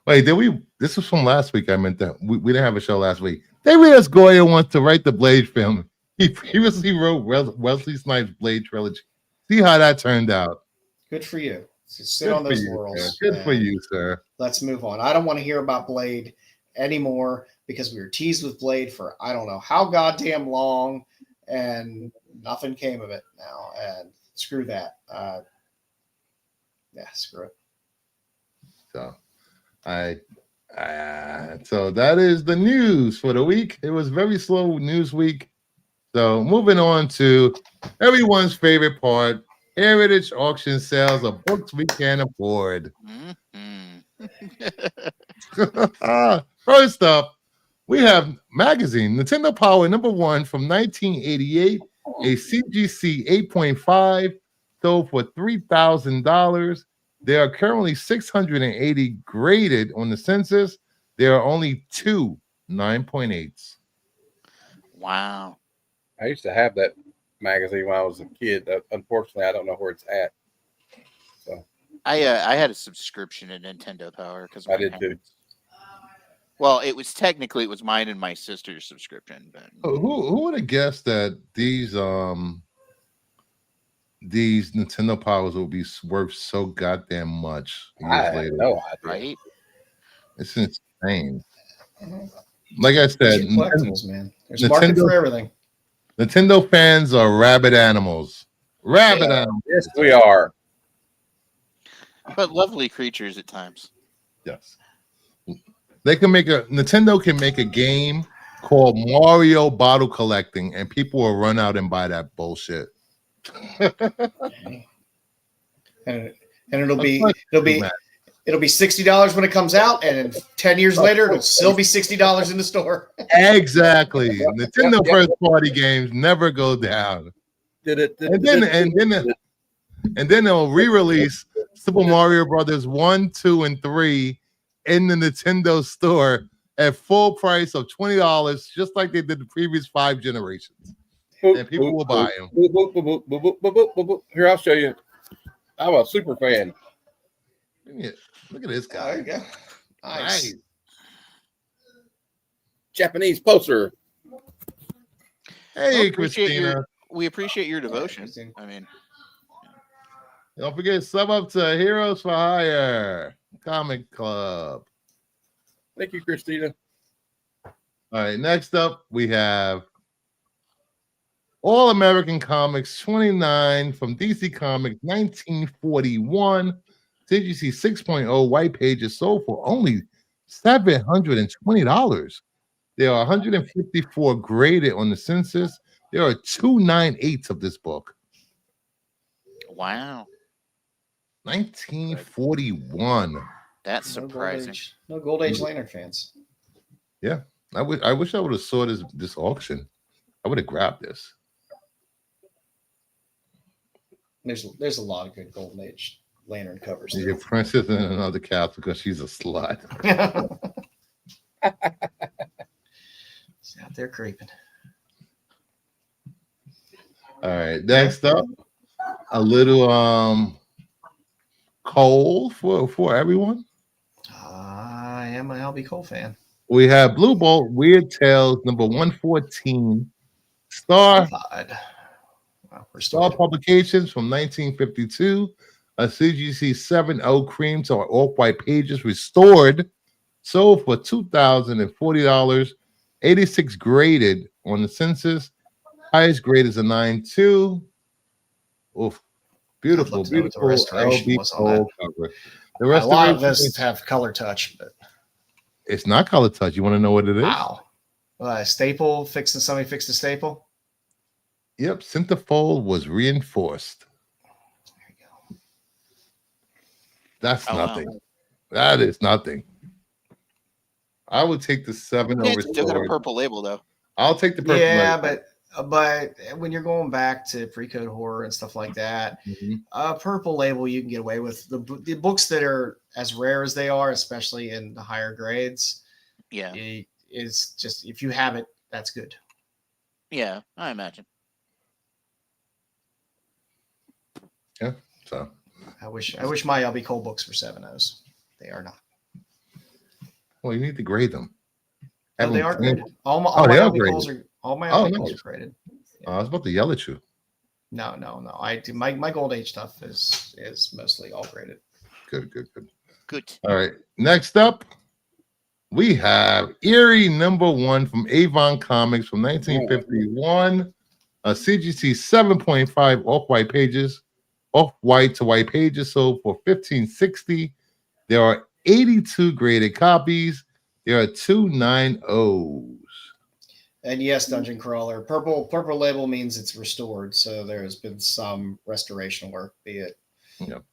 Wait, did we? This was from last week. I meant that we didn't have a show last week. David S. Goyer wants to write the Blade film. He previously wrote Wesley Snipes' Blade trilogy. See how that turned out. Good for you. So sit Good on for those you, laurels. sir. Good for and you, sir. Let's move on. I don't want to hear about Blade anymore because we were teased with Blade for I don't know how goddamn long, and nothing came of it now. And screw that. Yeah, screw it. So, so that is the news for the week. It was very slow news week. So moving on to everyone's favorite part: heritage auction sales of books we can't afford. First up, we have magazine Nintendo Power #1 from 1988, a CGC 8.5, sold for $3,000. There are currently 680 graded on the census. There are only 2 9.8s. Wow. I used to have that magazine when I was a kid. Unfortunately, I don't know where it's at. So I had a subscription at Nintendo Power because I did too. Well, it was mine and my sister's subscription. But Who would have guessed that these Nintendo Powers will be worth so goddamn much years later? No idea. Right? It's insane. Like I said, Collectibles, man. There's a market for everything. Nintendo fans are rabid animals. Rabid animals. Yes, we are. But lovely creatures at times. Yes. Nintendo can make a game called Mario Bottle Collecting, and people will run out and buy that bullshit. and it'll be $60 when it comes out, and 10 years later it'll still be $60 in the store. Exactly. Nintendo first party games never go down. And then they'll re-release Super Mario Brothers 1, 2, and 3 in the Nintendo store at full price of $20, just like they did the previous 5 generations. And people will buy them. Here, I'll show you. I'm a super fan. Look at this guy. There you go. Nice. Japanese poster. Hey, Christina. We appreciate your devotion. I mean, don't forget, sub up to Heroes for Hire Comic Club. Thank you, Christina. All right, next up we have All American Comics 29 from DC Comics 1941. CGC 6.0 white pages sold for only $720. There are 154 graded on the census. There are 2 9/8 of this book. wow. 1941. That's surprising. No Gold Age Lantern fans. Yeah, I wish I would have saw this auction. I would have grabbed this. There's a lot of good Golden Age Lantern covers. Your princess in another castle because she's a slut. She's out there creeping. All right, next up, a little Cole for everyone. I am a LB Cole fan. We have Blue Bolt Weird Tales number 114, Star Publications from 1952, a CGC 7.0 cream to off-white pages restored, sold for $2,040, 86 graded on the census. Highest grade is a 9.2. Oof. Beautiful LB Cole cover. The a lot of this have color touch, but it's not color touch. You want to know what it is? Wow. Somebody fixed a staple. Yep, centerfold was reinforced. There you go. That's nothing. Wow. That is nothing. I would take the 7 over. It's still got a purple label though. I'll take the purple. Yeah, label. but But when you're going back to pre-code horror and stuff like that, purple label you can get away with. The books that are as rare as they are, especially in the higher grades, Yeah. is just if you have it, that's good. Yeah, I imagine. Yeah. So I wish my LB Cole books were 7.0s. They are not. well, you need to grade them. Oh, they are graded. All my they are LB graded. Coles are Nice. graded. I was about to yell at you. No. I do my Gold Age stuff is mostly all graded. Good. Good. All right. Next up, we have Eerie #1 from Avon Comics from 1951. A CGC 7.5 off-white pages, off-white to white pages sold for $15.60. There are 82 graded copies. There are 2 9.0s. And yes, Dungeon Crawler. Purple label means it's restored. So there has been some restoration work, be it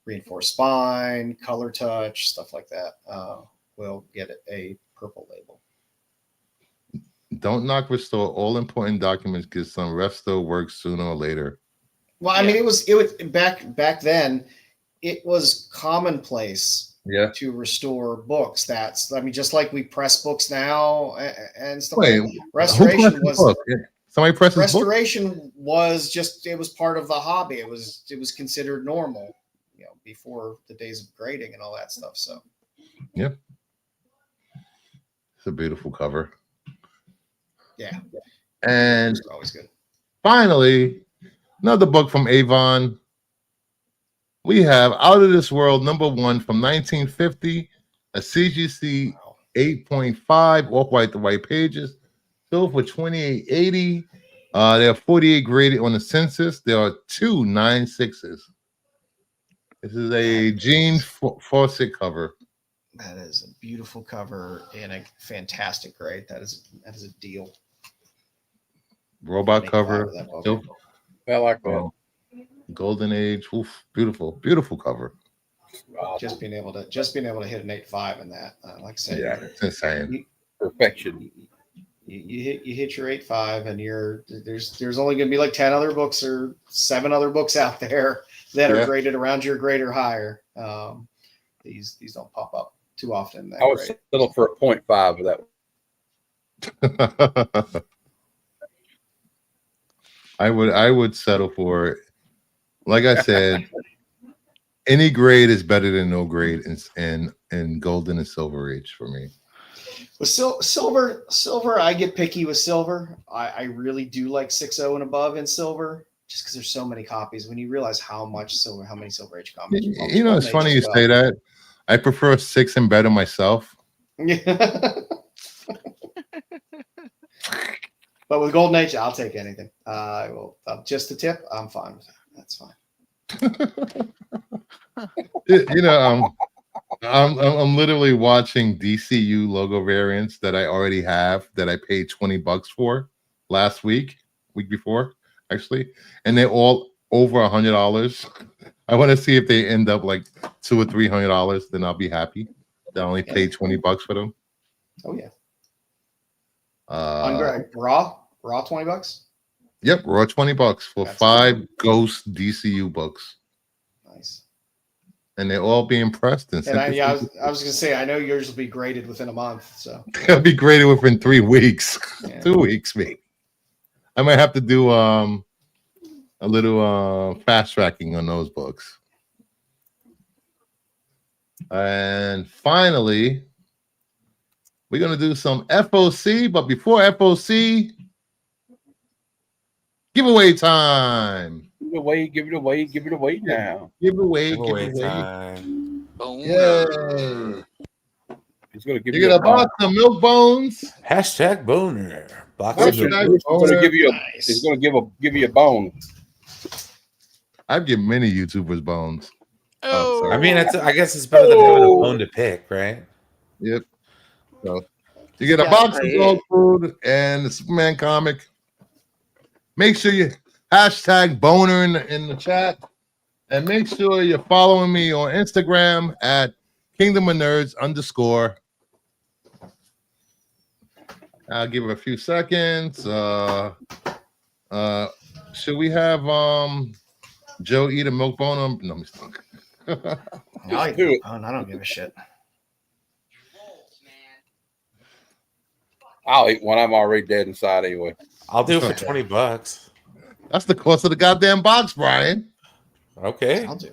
reinforced spine, color touch, stuff like that. We'll get a purple label. Don't knock restore. All important documents get some resto work sooner or later. Well, I mean, it was back then. It was commonplace to restore books. Just like we press books now and stuff. Wait, like that. Restoration was somebody presses restoration was just it was part of the hobby. It was considered normal, before the days of grading and all that stuff. So yep, it's a beautiful cover. Yeah, and always good. Finally, another book from Avon. We have Out of This World #1 from 1950, a CGC 8.5 off-white to white pages, sold for $28.80. There are 48 graded on the census. There are 2 9.6s. This is a Gene Fawcett cover. That is a beautiful cover and a fantastic grade. That is a deal. Robot cover. I like that. Golden Age. Oof, beautiful cover. Just being able to hit an 8.5 in that, like I said, it's insane. Perfection. You hit your 8.5, and there's only going to be like 10 other books or 7 other books out there that are graded around your grade or higher. These don't pop up too often. I was settle for a 0.5 of that. I would settle for, like I said, any grade is better than no grade in Golden and Silver Age for me. With silver, I get picky with silver. I really do like 6.0 and above in silver, just because there's so many copies. When you realize how many Silver Age copies. It's funny you say that. I prefer 6 and better myself. But with Golden Age, I'll take anything. I will just a tip. I'm fine with that. That's fine. I'm literally watching DCU logo variants that I already have that I paid $20 for last week before actually, and they're all over $100. I want to see if they end up like $200 or $300. Then I'll be happy. I only paid $20 for them. Oh yeah. Raw $20. Yep, raw $20 for 5 Ghost DCU books. Nice. And they're all being pressed and I was gonna say, I know yours will be graded within a month, so they'll be graded within 3 weeks. 2 weeks, maybe. I might have to do a little fast tracking on those books. And finally, we're gonna do some FOC, but before FOC, giveaway time. Give it away now. Give away time. Yay. He's gonna give you get a box of milk bones. Hashtag boner. He's gonna give you a bone. I've given many YouTubers bones. Oh, I mean, I guess it's better than having a bone to pick, right? Yep. So you get a box of dog food and the Superman comic. Make sure you hashtag boner in the chat, and make sure you're following me on Instagram at Kingdom of Nerds _ I'll give it a few seconds. Should we have Joe eat a milk bone? No, I'm stuck. I do it. I don't give a shit. I'll eat one. I'm already dead inside anyway. I'll do it for $20. That's the cost of the goddamn box, Brian. Okay. I'll do.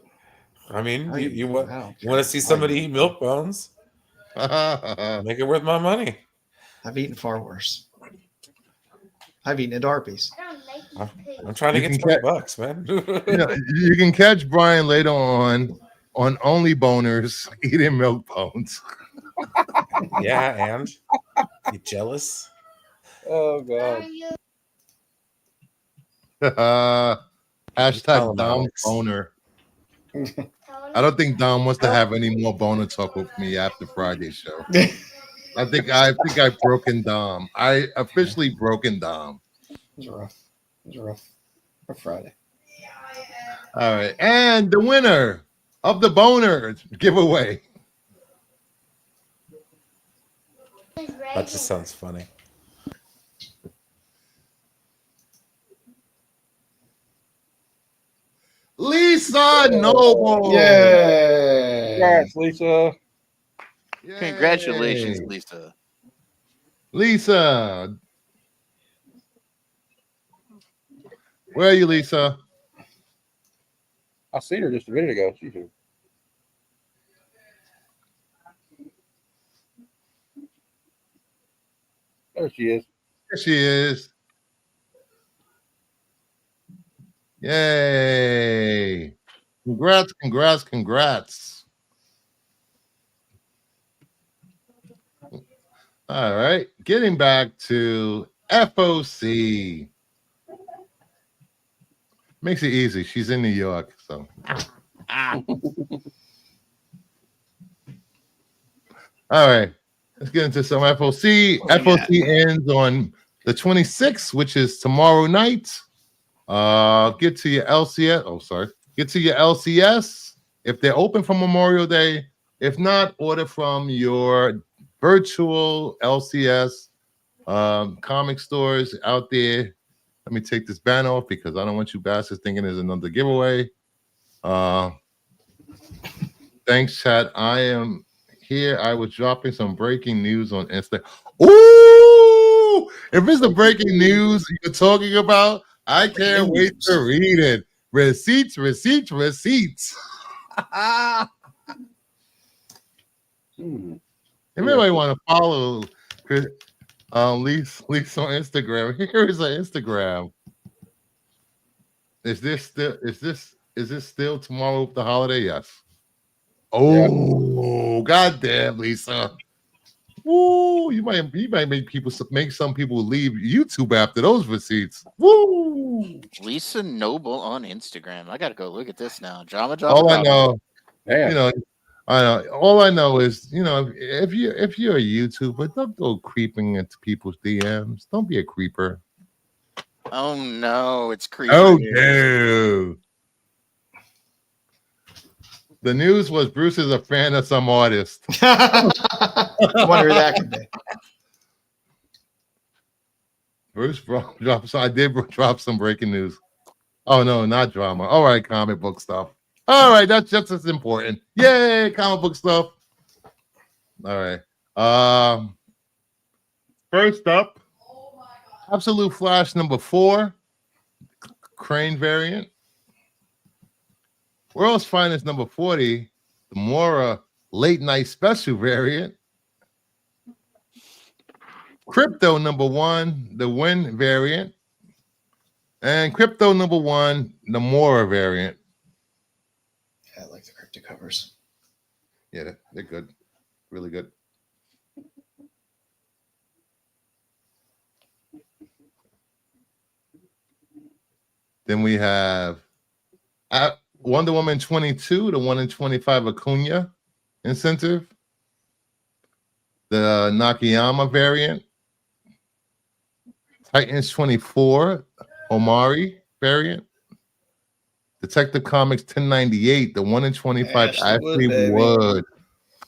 I mean, I you don't want care. to see somebody eat milk bones? Make it worth my money. I've eaten far worse. I've eaten at Arby's. I'm trying to You get can $20, man. You can catch Brian later on Only Boners eating milk bones. Yeah, and you jealous? Oh god. Hashtag Dom Alex. Boner. I don't think Dom wants to have any more boner talk with me after Friday's show. I think I've broken Dom. I officially broken Dom. It was rough. It was rough. For Friday. All right, and the winner of the boner giveaway. That just sounds funny. Lisa Noble. Yay! Congrats, Lisa. Yay. Congratulations, Lisa. Lisa. Where are you, Lisa? I seen her just a minute ago. She's here. There she is. There she is. Yay. Congrats, congrats, congrats. All right. Getting back to FOC. Makes it easy. She's in New York, so. All right. Let's get into some FOC. FOC ends on the 26th, which is tomorrow night. Get to your LCS. Oh, sorry. Get to your LCS if they're open for Memorial Day. If not, order from your virtual LCS comic stores out there. Let me take this banner off because I don't want you bastards thinking there's another giveaway. Thanks, chat. I am here. I was dropping some breaking news on Instagram. Ooh! If it's the breaking news you're talking about, I can't wait to read it. Receipts, receipts, receipts. If anybody want to follow Lisa on Instagram, here is an Instagram. Is this still tomorrow with the holiday? Yes. Oh, goddamn, Lisa. Woo! You might make some people leave YouTube after those receipts. Woo! Lisa Noble on Instagram. I gotta go look at this now. Drama. All I know, Damn. I know. All I know is, if you're a YouTuber, don't go creeping into people's DMs. Don't be a creeper. Oh no, it's creepy. Oh no. The news was Bruce is a fan of some artist. I wonder who that could be. Bruce drop some breaking news. Oh no, not drama. All right, comic book stuff. All right, that's just as important. Yay, comic book stuff. All right. First up, Absolute Flash number 4, Crane variant. World's Finest number 40, the Mora Late Night Special variant. Krypto number 1, the Win variant. And Krypto number 1, the Mora variant. Yeah, I like the Krypto covers. Yeah, they're good. Really good. Then we have Wonder Woman 22, the 1 in 25 Acuna incentive. The Nakayama variant. Titans 24, Omari variant. Detective Comics 1098, the 1 in 25 Ashley Wood.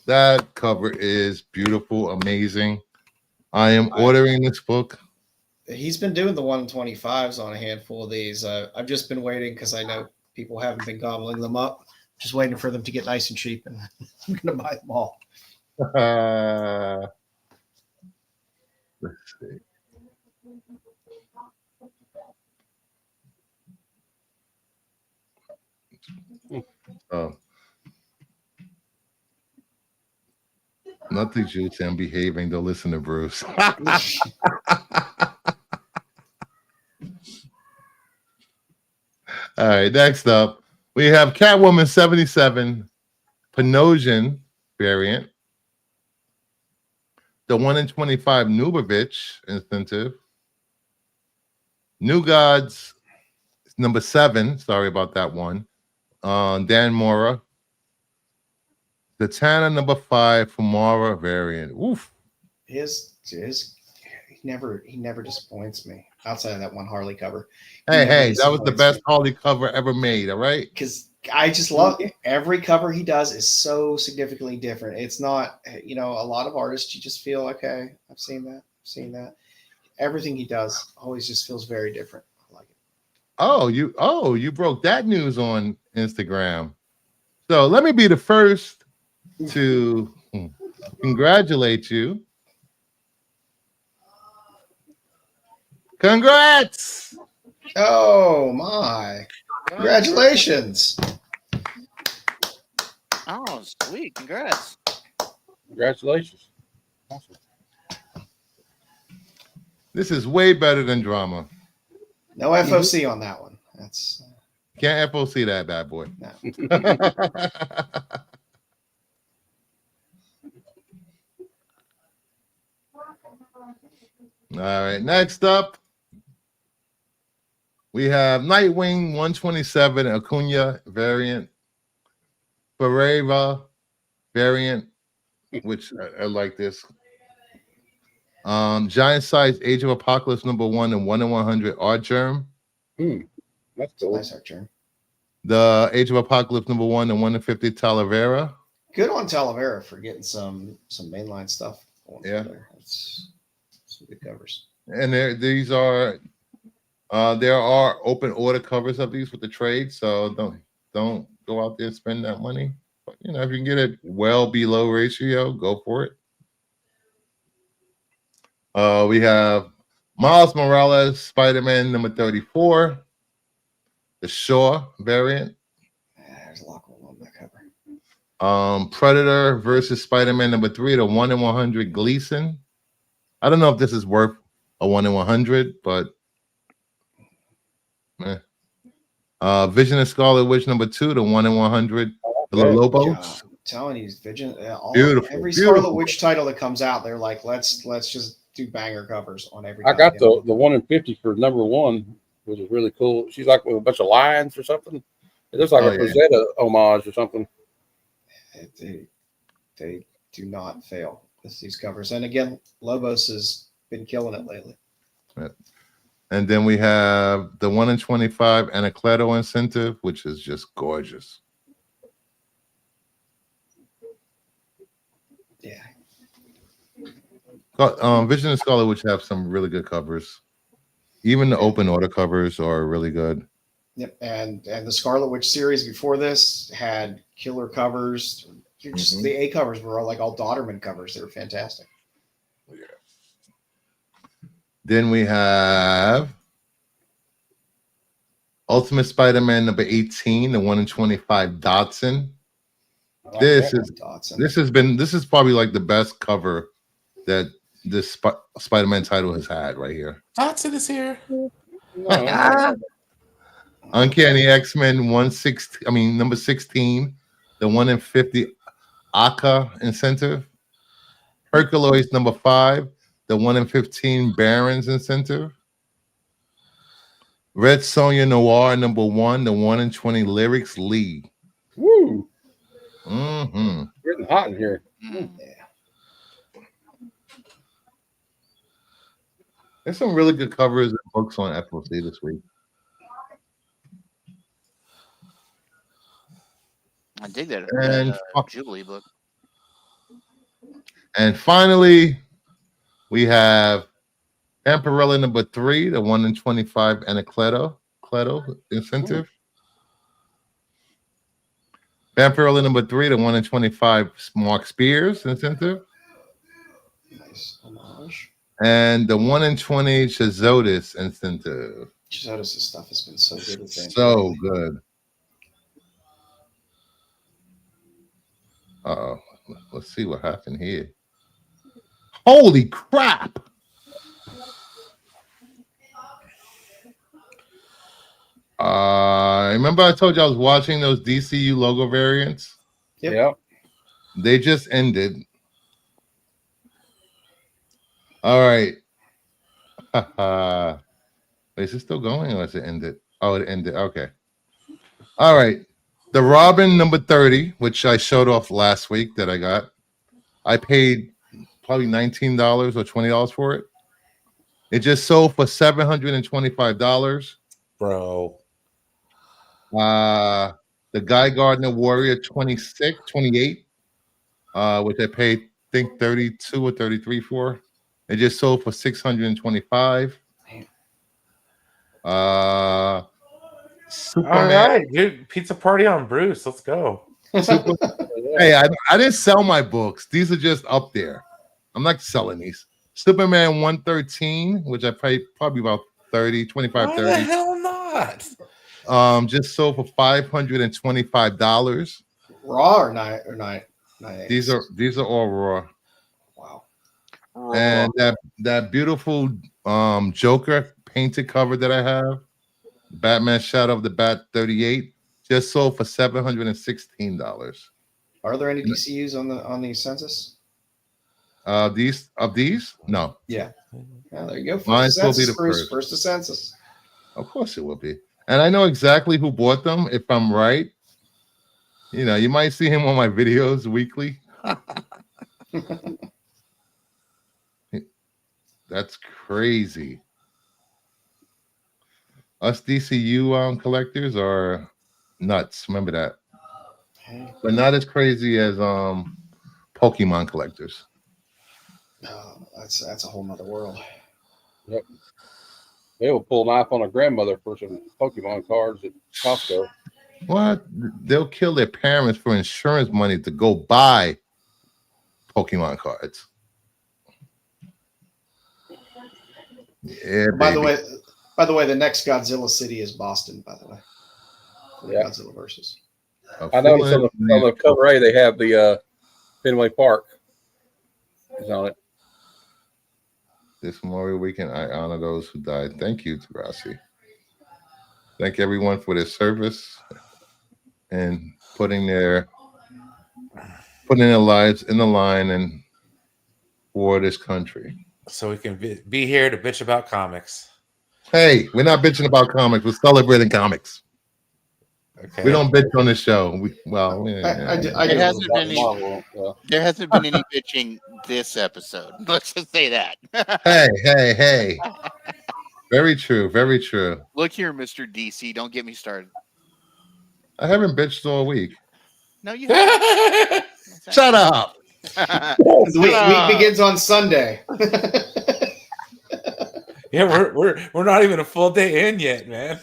That cover is beautiful, amazing. I am ordering this book He's been doing the 125s on a handful of these. I've just been waiting because I know people haven't been gobbling them up. Just waiting for them to get nice and cheap, and I'm going to buy them all. Let's see. Oh. Nothing juice and behaving. Don't listen to Bruce. All right, next up, we have Catwoman 77 Panosian variant. The 1 in 25 Nubovich incentive. New Gods number 7. Sorry about that one. Dan Mora. The Tana number 5 Fumara variant. Oof. He never disappoints me outside of that one Harley cover. Hey, that was the best Harley cover ever made. All right, because I just love it. Every cover he does is so significantly different. It's not, a lot of artists you just feel okay. I've seen that. Everything he does always just feels very different. I like it. You broke that news on Instagram. So let me be the first to congratulate you. Congrats! Oh my! Congratulations! Oh, sweet! Congrats! Congratulations! Awesome. This is way better than drama. No FOC on that one. That's can't FOC that bad boy. No. All right, next up, we have Nightwing 127 Acuna variant, Ferreira variant, which I like this. Giant size Age of Apocalypse number 1 and 1 in 100 art germ. That's cool. Nice art germ. The Age of Apocalypse number 1 and 1 in 50 Talavera. Good on Talavera for getting some mainline stuff. Yeah, that's some good covers. And there are open order covers of these with the trade, so don't go out there and spend that money. But if you can get it well below ratio, go for it. We have Miles Morales Spider-Man number 34, the Shaw variant. There's a lot going on that cover. Predator versus Spider-Man number 3, the 1 in 100 Gleason. I don't know if this is worth a 1 in 100, but Vision and Scarlet Witch number 2, the 1 in 100 the Lobos. I'm telling you, Vision. Every Beautiful. Scarlet Witch title that comes out, they're like, let's just do banger covers on every. I got the 1 in 50 for number 1, which is really cool. She's like with a bunch of lions or something. It looks like a Rosetta homage or something. They do not fail with these covers. And again, Lobos has been killing it lately. Right. And then we have the 1 in 25 Anacleto incentive, which is just gorgeous. Yeah. Vision and Scarlet Witch have some really good covers. Even the open order covers are really good. Yep, and the Scarlet Witch series before this had killer covers. The A covers were all Dodderman covers. They were fantastic. Yeah. Then we have Ultimate Spider-Man number 18, the 1 in 25 Dotson. This is probably like the best cover that this Spider-Man title has had right here. Dotson is here. Uncanny X-Men number 16, the 1 in 50 Aka incentive. Herculoids number 5, the 1 in 15 Barons incentive. Red Sonja Noir number 1, the 1 in 20 Lyrics Lee. Woo! Mm-hmm. It's getting hot in here. Yeah. There's some really good covers and books on FOC this week. I dig that. And Jubilee book. And finally, we have Amperella number 3, the 1 in 25 Anacleto incentive. Amperella number 3, the 1 in 25 Mark Spears incentive. Nice homage. And the 1 in 20 Chazotis incentive. Chazotis' stuff has been so good with So good. Uh-oh. Let's see what happened here. Holy crap! Remember I told you I was watching those DCU logo variants? Yep. They just ended. All right. Wait, is it still going or is it ended? Oh, it ended. Okay. All right. The Robin number 30, which I showed off last week that I got. I paid probably $19 or $20 for it. It just sold for $725. Bro. The Guy Gardner Warrior 28, which I paid, I think 32 or 33 for. It just sold for $625. All Superman. right, dude. Pizza party on Bruce. Let's go. Hey, I didn't sell my books. These are just up there. I'm not selling these. Superman 113, which I paid probably about 30, 25, Why 30. the hell not? Just sold for $525. Raw or nine? These are all raw. Wow. And that beautiful Joker painted cover that I have, Batman Shadow of the Bat 38, just sold for $716. Are there any DCUs on the census? These no. Yeah. Yeah, there you go. Mine will be the first to census. Of course it will be. And I know exactly who bought them. If I'm right, you might see him on my videos weekly. That's crazy. Us DCU collectors are nuts. Remember that. But not as crazy as Pokemon collectors. Oh, that's a whole nother world. Yep. They will pull a knife on a grandmother for some Pokemon cards at Costco. What? They'll kill their parents for insurance money to go buy Pokemon cards. Yeah. By the way, the next Godzilla city is Boston. By the way, Yeah. Godzilla versus. I noticed on the cover A they have the Fenway Park is on it. This Memorial Weekend, I honor those who died. Thank you, Taurasi. Thank everyone for their service and putting their lives in the line and for this country. So we can be here to bitch about comics. Hey, we're not bitching about comics. We're celebrating comics. Okay. We don't bitch on the show. There hasn't been any bitching this episode. Let's just say that. Hey. Very true. Very true. Look here, Mr. DC. Don't get me started. I haven't bitched all week. No, you haven't. Shut up. The week begins on Sunday. Yeah, we're not even a full day in yet, man.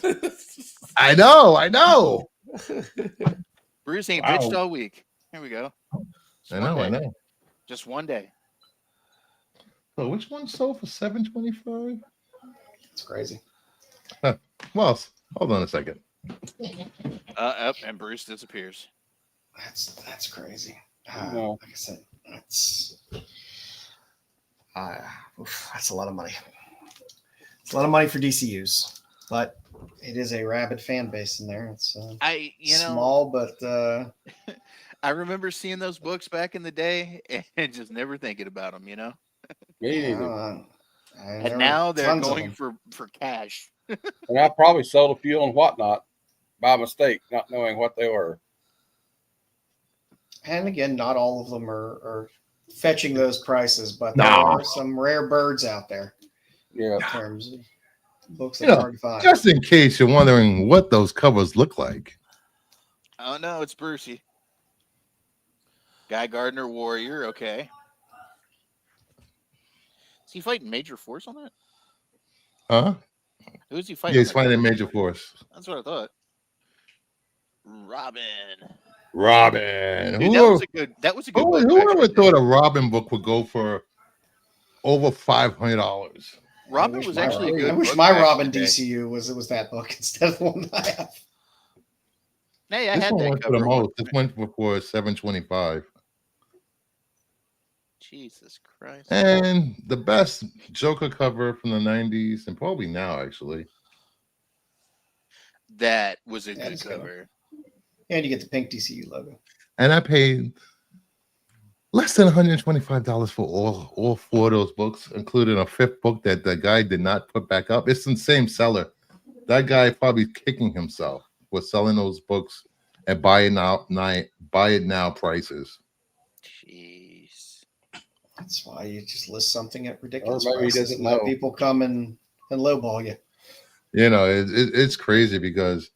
I know. Bruce ain't bitched all week. Here we go. I know. Just one day. So which one sold for $725? It's crazy. Well, hold on a second. Up and Bruce disappears. That's crazy. No. Like I said, that's a lot of money. It's a lot of money for DCUs, but it is a rabid fan base in there. It's small, but I remember seeing those books back in the day and just never thinking about them. Me neither. And now they're going for cash. And I probably sold a few on Whatnot by mistake, not knowing what they were. And again, not all of them are fetching those prices, but there are some rare birds out there. Yeah. In terms of books that are hard to find. Just in case you're wondering what those covers look like. Oh no, it's Brucey. Guy Gardner Warrior, okay. Is he fighting Major Force on that? Huh? Who's he Yeah, fighting? he's fighting in Major Force. That's what I thought. Robin. Robin. Dude, that was a good. That was a good book. Whoever thought a Robin book would go for over $500? Robin was actually a good. I wish book my back Robin in the day. DCU was that book instead of the one I have. Hey, I This had one that went for cover. the at one most. This point. went for $725. Jesus Christ. And the best Joker cover from the 90s, and probably now, actually. That was a That good is a good one. cover. And you get the pink DCU logo. And I paid less than $125 for all four of those books, including a fifth book that the guy did not put back up. It's the same seller. That guy probably kicking himself for selling those books at buy it now prices. Jeez. That's why you just list something at ridiculous Or maybe he prices doesn't and let know. people come and lowball you. You know, it's crazy because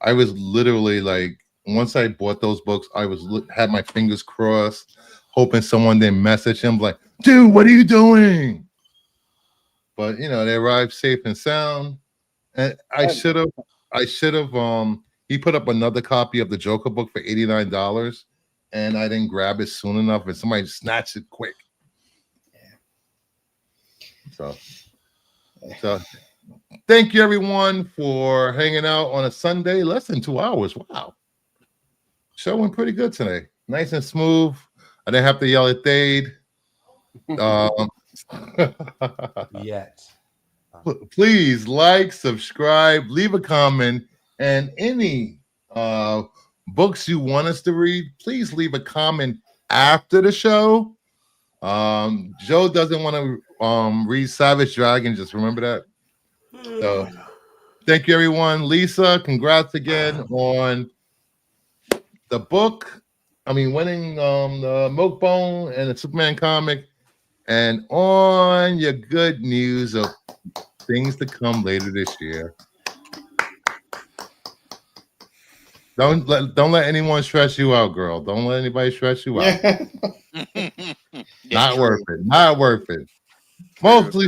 I was literally like, once I bought those books, I was had my fingers crossed, hoping someone didn't message him like, "Dude, what are you doing?" But you know, they arrived safe and sound. And I should have. He put up another copy of the Joker book for $89, and I didn't grab it soon enough, and somebody snatched it quick. So thank you everyone for hanging out on a Sunday. Less than 2 hours. Wow. Show went pretty good today. Nice and smooth. I didn't have to yell at Thade. Yet. Please like, subscribe, leave a comment, and any books you want us to read, please leave a comment after the show. Joe doesn't want to read Savage Dragon, just remember that. So thank you everyone. Lisa, congrats again on the book. I mean, winning the Milk Bone and the Superman comic, and on your good news of things to come later this year. Don't let anyone stress you out, girl. Don't let anybody stress you out. Not worth it. Not worth it. Mostly,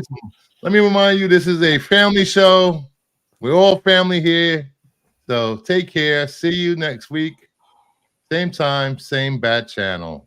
let me remind you, this is a family show. We're all family here. So take care. See you next week. Same time, same bat channel.